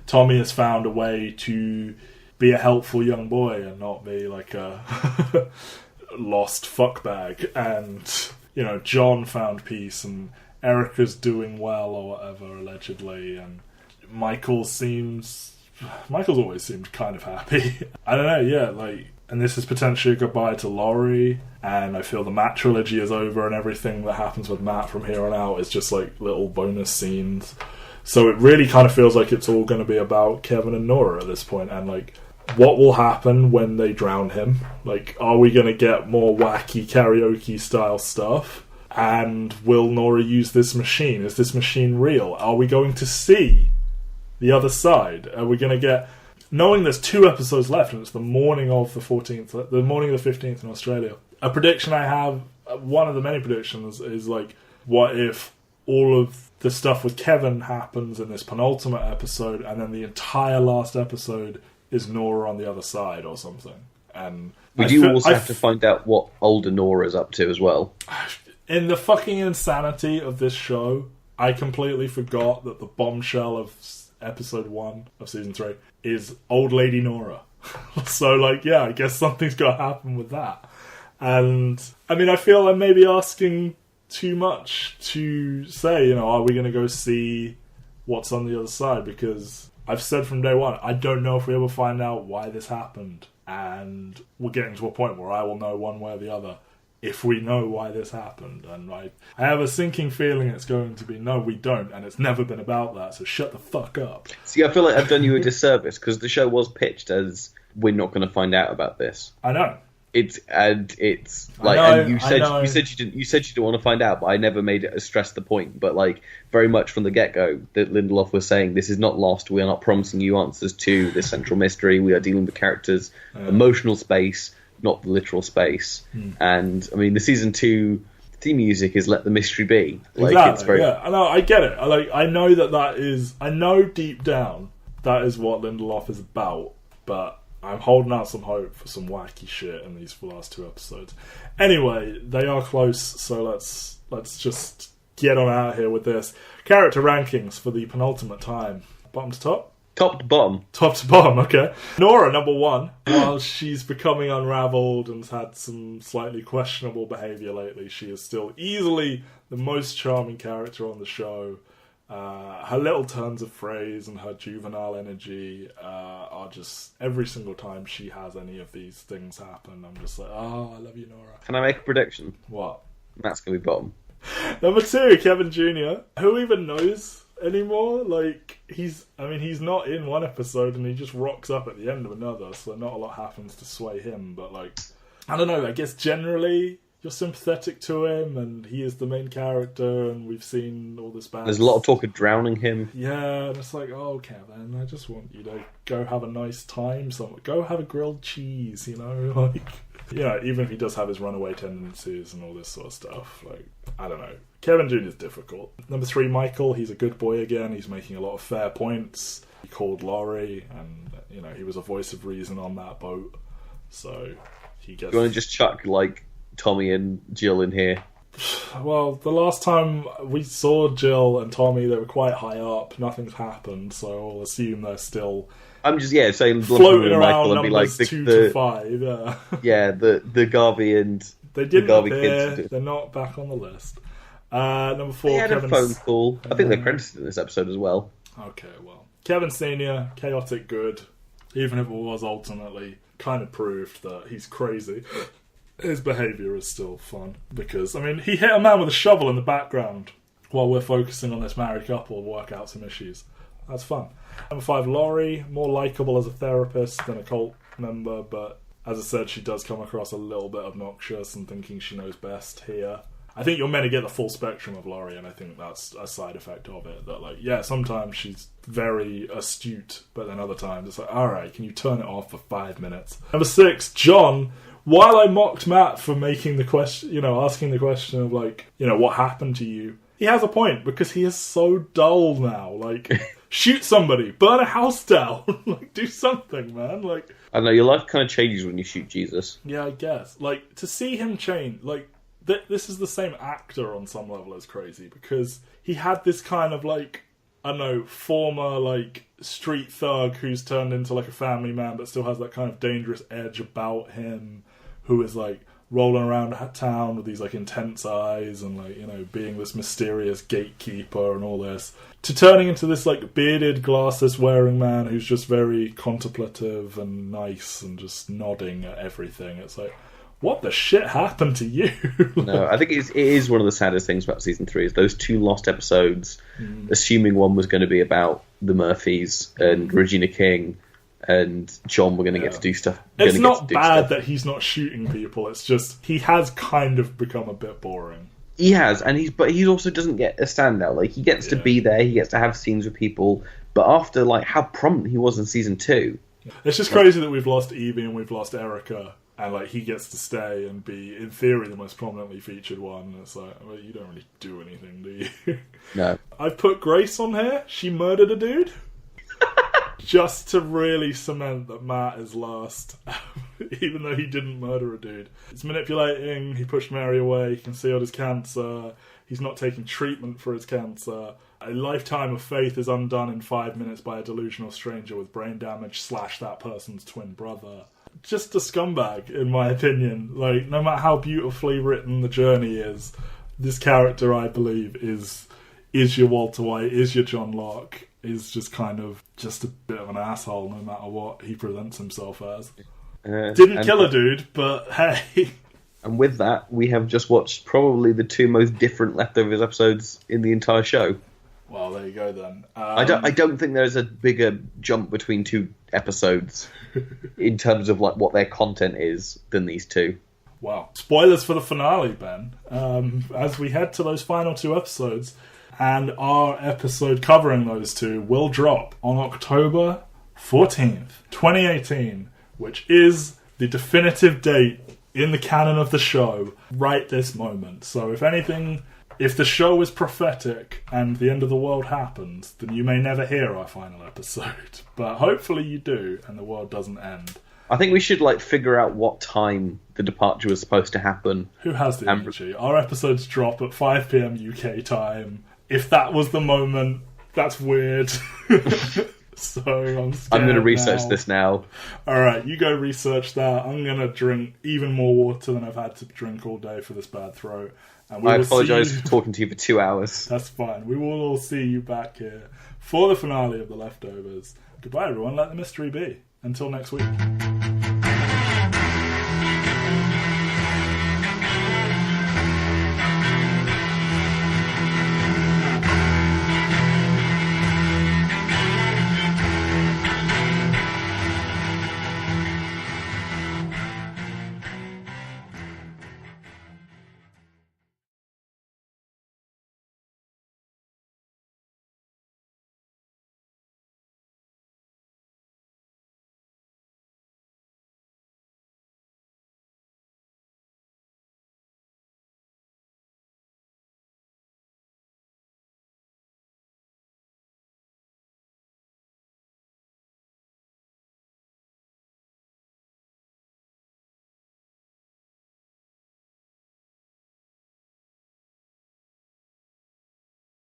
Tommy has found a way to be a helpful young boy and not be like a lost fuckbag. And, John found peace and Erica's doing well or whatever, allegedly. And Michael's always seemed kind of happy. I don't know, yeah, like, and this is potentially a goodbye to Laurie, and I feel the Matt trilogy is over, and everything that happens with Matt from here on out is just like little bonus scenes. So it really kind of feels like it's all going to be about Kevin and Nora at this point, and like, what will happen when they drown him? Like, are we going to get more wacky karaoke style stuff? And will Nora use this machine? Is this machine real? Are we going to see the other side? Are we going to get... Knowing there's 2 episodes left and it's the morning of the 14th, the morning of the 15th in Australia, a prediction I have, one of the many predictions, is like, what if all of the stuff with Kevin happens in this penultimate episode and then the entire last episode is Nora on the other side or something? And we do also have to find out what older Nora's up to as well. In the fucking insanity of this show, I completely forgot that the bombshell of episode 1 of season 3 is old lady Nora. So, like, yeah, I guess something's got to happen with that. And I mean, I feel I'm maybe asking too much to say, are we going to go see what's on the other side? Because I've said from day one, I don't know if we ever find out why this happened, and we're getting to a point where I will know one way or the other if we know why this happened. And I have a sinking feeling it's going to be, no, we don't, and it's never been about that, so shut the fuck up. See, I feel like I've done you a disservice, because the show was pitched as, we're not going to find out about this. I know. You said you didn't want to find out, but I never made it stress the point. But like, very much from the get-go, that Lindelof was saying, this is not lost. We are not promising you answers to this central mystery. We are dealing with characters' emotional space, not the literal space. And I mean, the season 2 theme music is "Let the Mystery Be." Like, exactly. It's very... Yeah, I get it. I know that is. I know deep down that is what Lindelof is about, but I'm holding out some hope for some wacky shit in these last 2 episodes. Anyway, they are close, so let's just get on out here with this. Character rankings for the penultimate time. Bottom to top? Top to bottom. Top to bottom, okay. Nora, number 1. While she's becoming unravelled and has had some slightly questionable behaviour lately, she is still easily the most charming character on the show. Her little turns of phrase and her juvenile energy are just, every single time she has any of these things happen, I'm just like, oh, I love you, Nora. Can I make a prediction? What? Matt's going to be bottom. Number 2, Kevin Jr. Who even knows anymore? Like, he's not in one episode and he just rocks up at the end of another, so not a lot happens to sway him, but like, I don't know, I guess generally you're sympathetic to him and he is the main character and we've seen all this bad. There's a lot of talk of drowning him. Yeah, and it's like, oh, Kevin, I just want you to go have a nice time somewhere. Go have a grilled cheese, you know? Like, yeah, even if he does have his runaway tendencies and all this sort of stuff, like, I don't know. Kevin Jr. is difficult. Number 3, Michael, he's a good boy again. He's making a lot of fair points. He called Laurie and, you know, he was a voice of reason on that boat. So he gets... Do you want to just chuck, like, Tommy and Jill in here? Well, the last time we saw Jill and Tommy, they were quite high up. Nothing's happened, so I'll assume they're still... I'm just, saying... floating around Michael and be like, numbers 2 to 5, yeah. Yeah, the Garvey and... They didn't the Garvey appear. kids. They're not back on the list. Number 4, They had Kevin... a phone call. I think they're credited in this episode as well. Okay, well. Kevin Sr., chaotic good. Even if it was ultimately kind of proved that he's crazy. His behaviour is still fun. Because, I mean, he hit a man with a shovel in the background while we're focusing on this married couple to work out some issues. That's fun. Number 5, Laurie. More likeable as a therapist than a cult member, but as I said, she does come across a little bit obnoxious and thinking she knows best here. I think you're meant to get the full spectrum of Laurie, and I think that's a side effect of it. That, like, yeah, sometimes she's very astute, but then other times it's like, alright, can you turn it off for 5 minutes? Number 6, John. While I mocked Matt for making the question, you know, asking the question of, like, you know, what happened to you, he has a point, because he is so dull now. Like, shoot somebody, burn a house down, like, do something, man. Like, I know, your life kind of changes when you shoot Jesus. Yeah, I guess. Like, to see him change, like, this is the same actor on some level as crazy, because he had this kind of, like, I don't know, former, like, street thug who's turned into, like, a family man, but still has that kind of dangerous edge about him, who is, like, rolling around town with these, like, intense eyes and, like, you know, being this mysterious gatekeeper and all this, to turning into this, like, bearded, glasses-wearing man who's just very contemplative and nice and just nodding at everything. It's like, what the shit happened to you? No, I think it is one of the saddest things about season 3 is those 2 lost episodes, assuming one was going to be about the Murphys and Regina King and John were going to get to do stuff. It's not bad that he's not shooting people, it's just he has kind of become a bit boring. He has, but he also doesn't get a standout. Like, he gets to be there, he gets to have scenes with people, but after, like, how prominent he was in season 2. It's just crazy that we've lost Evie and we've lost Erica, and, like, he gets to stay and be, in theory, the most prominently featured one. And it's like, well, you don't really do anything, do you? No. I've put Grace on here. She murdered a dude. Just to really cement that Matt is last, even though he didn't murder a dude. He's manipulating, he pushed Mary away, he concealed his cancer, he's not taking treatment for his cancer. A lifetime of faith is undone in 5 minutes by a delusional stranger with brain damage / that person's twin brother. Just a scumbag, in my opinion. Like, no matter how beautifully written the journey is, this character, I believe, is your Walter White, is your John Locke, is just kind of just a bit of an asshole no matter what he presents himself as. Didn't kill a dude, but hey. And with that, we have just watched probably the 2 most different Leftovers episodes in the entire show. Well, there you go then. I don't think there's a bigger jump between 2 episodes in terms of, like, what their content is than these 2. Wow. Spoilers for the finale, Ben. As we head to those final 2 episodes, and our episode covering those 2 will drop on October 14th, 2018, which is the definitive date in the canon of the show right this moment. So if anything, if the show is prophetic and the end of the world happens, then you may never hear our final episode. But hopefully you do, and the world doesn't end. I think we should, like, figure out what time the departure was supposed to happen. Who has the energy? Our episodes drop at 5 p.m. UK time. If that was the moment, that's weird. So I'm going to research this now. Alright, you go research that. I'm going to drink even more water than I've had to drink all day for this bad throat. And we I will see apologise you- for talking to you for 2 hours. That's fine. We will all see you back here for the finale of The Leftovers. Goodbye, everyone. Let the mystery be. Until next week.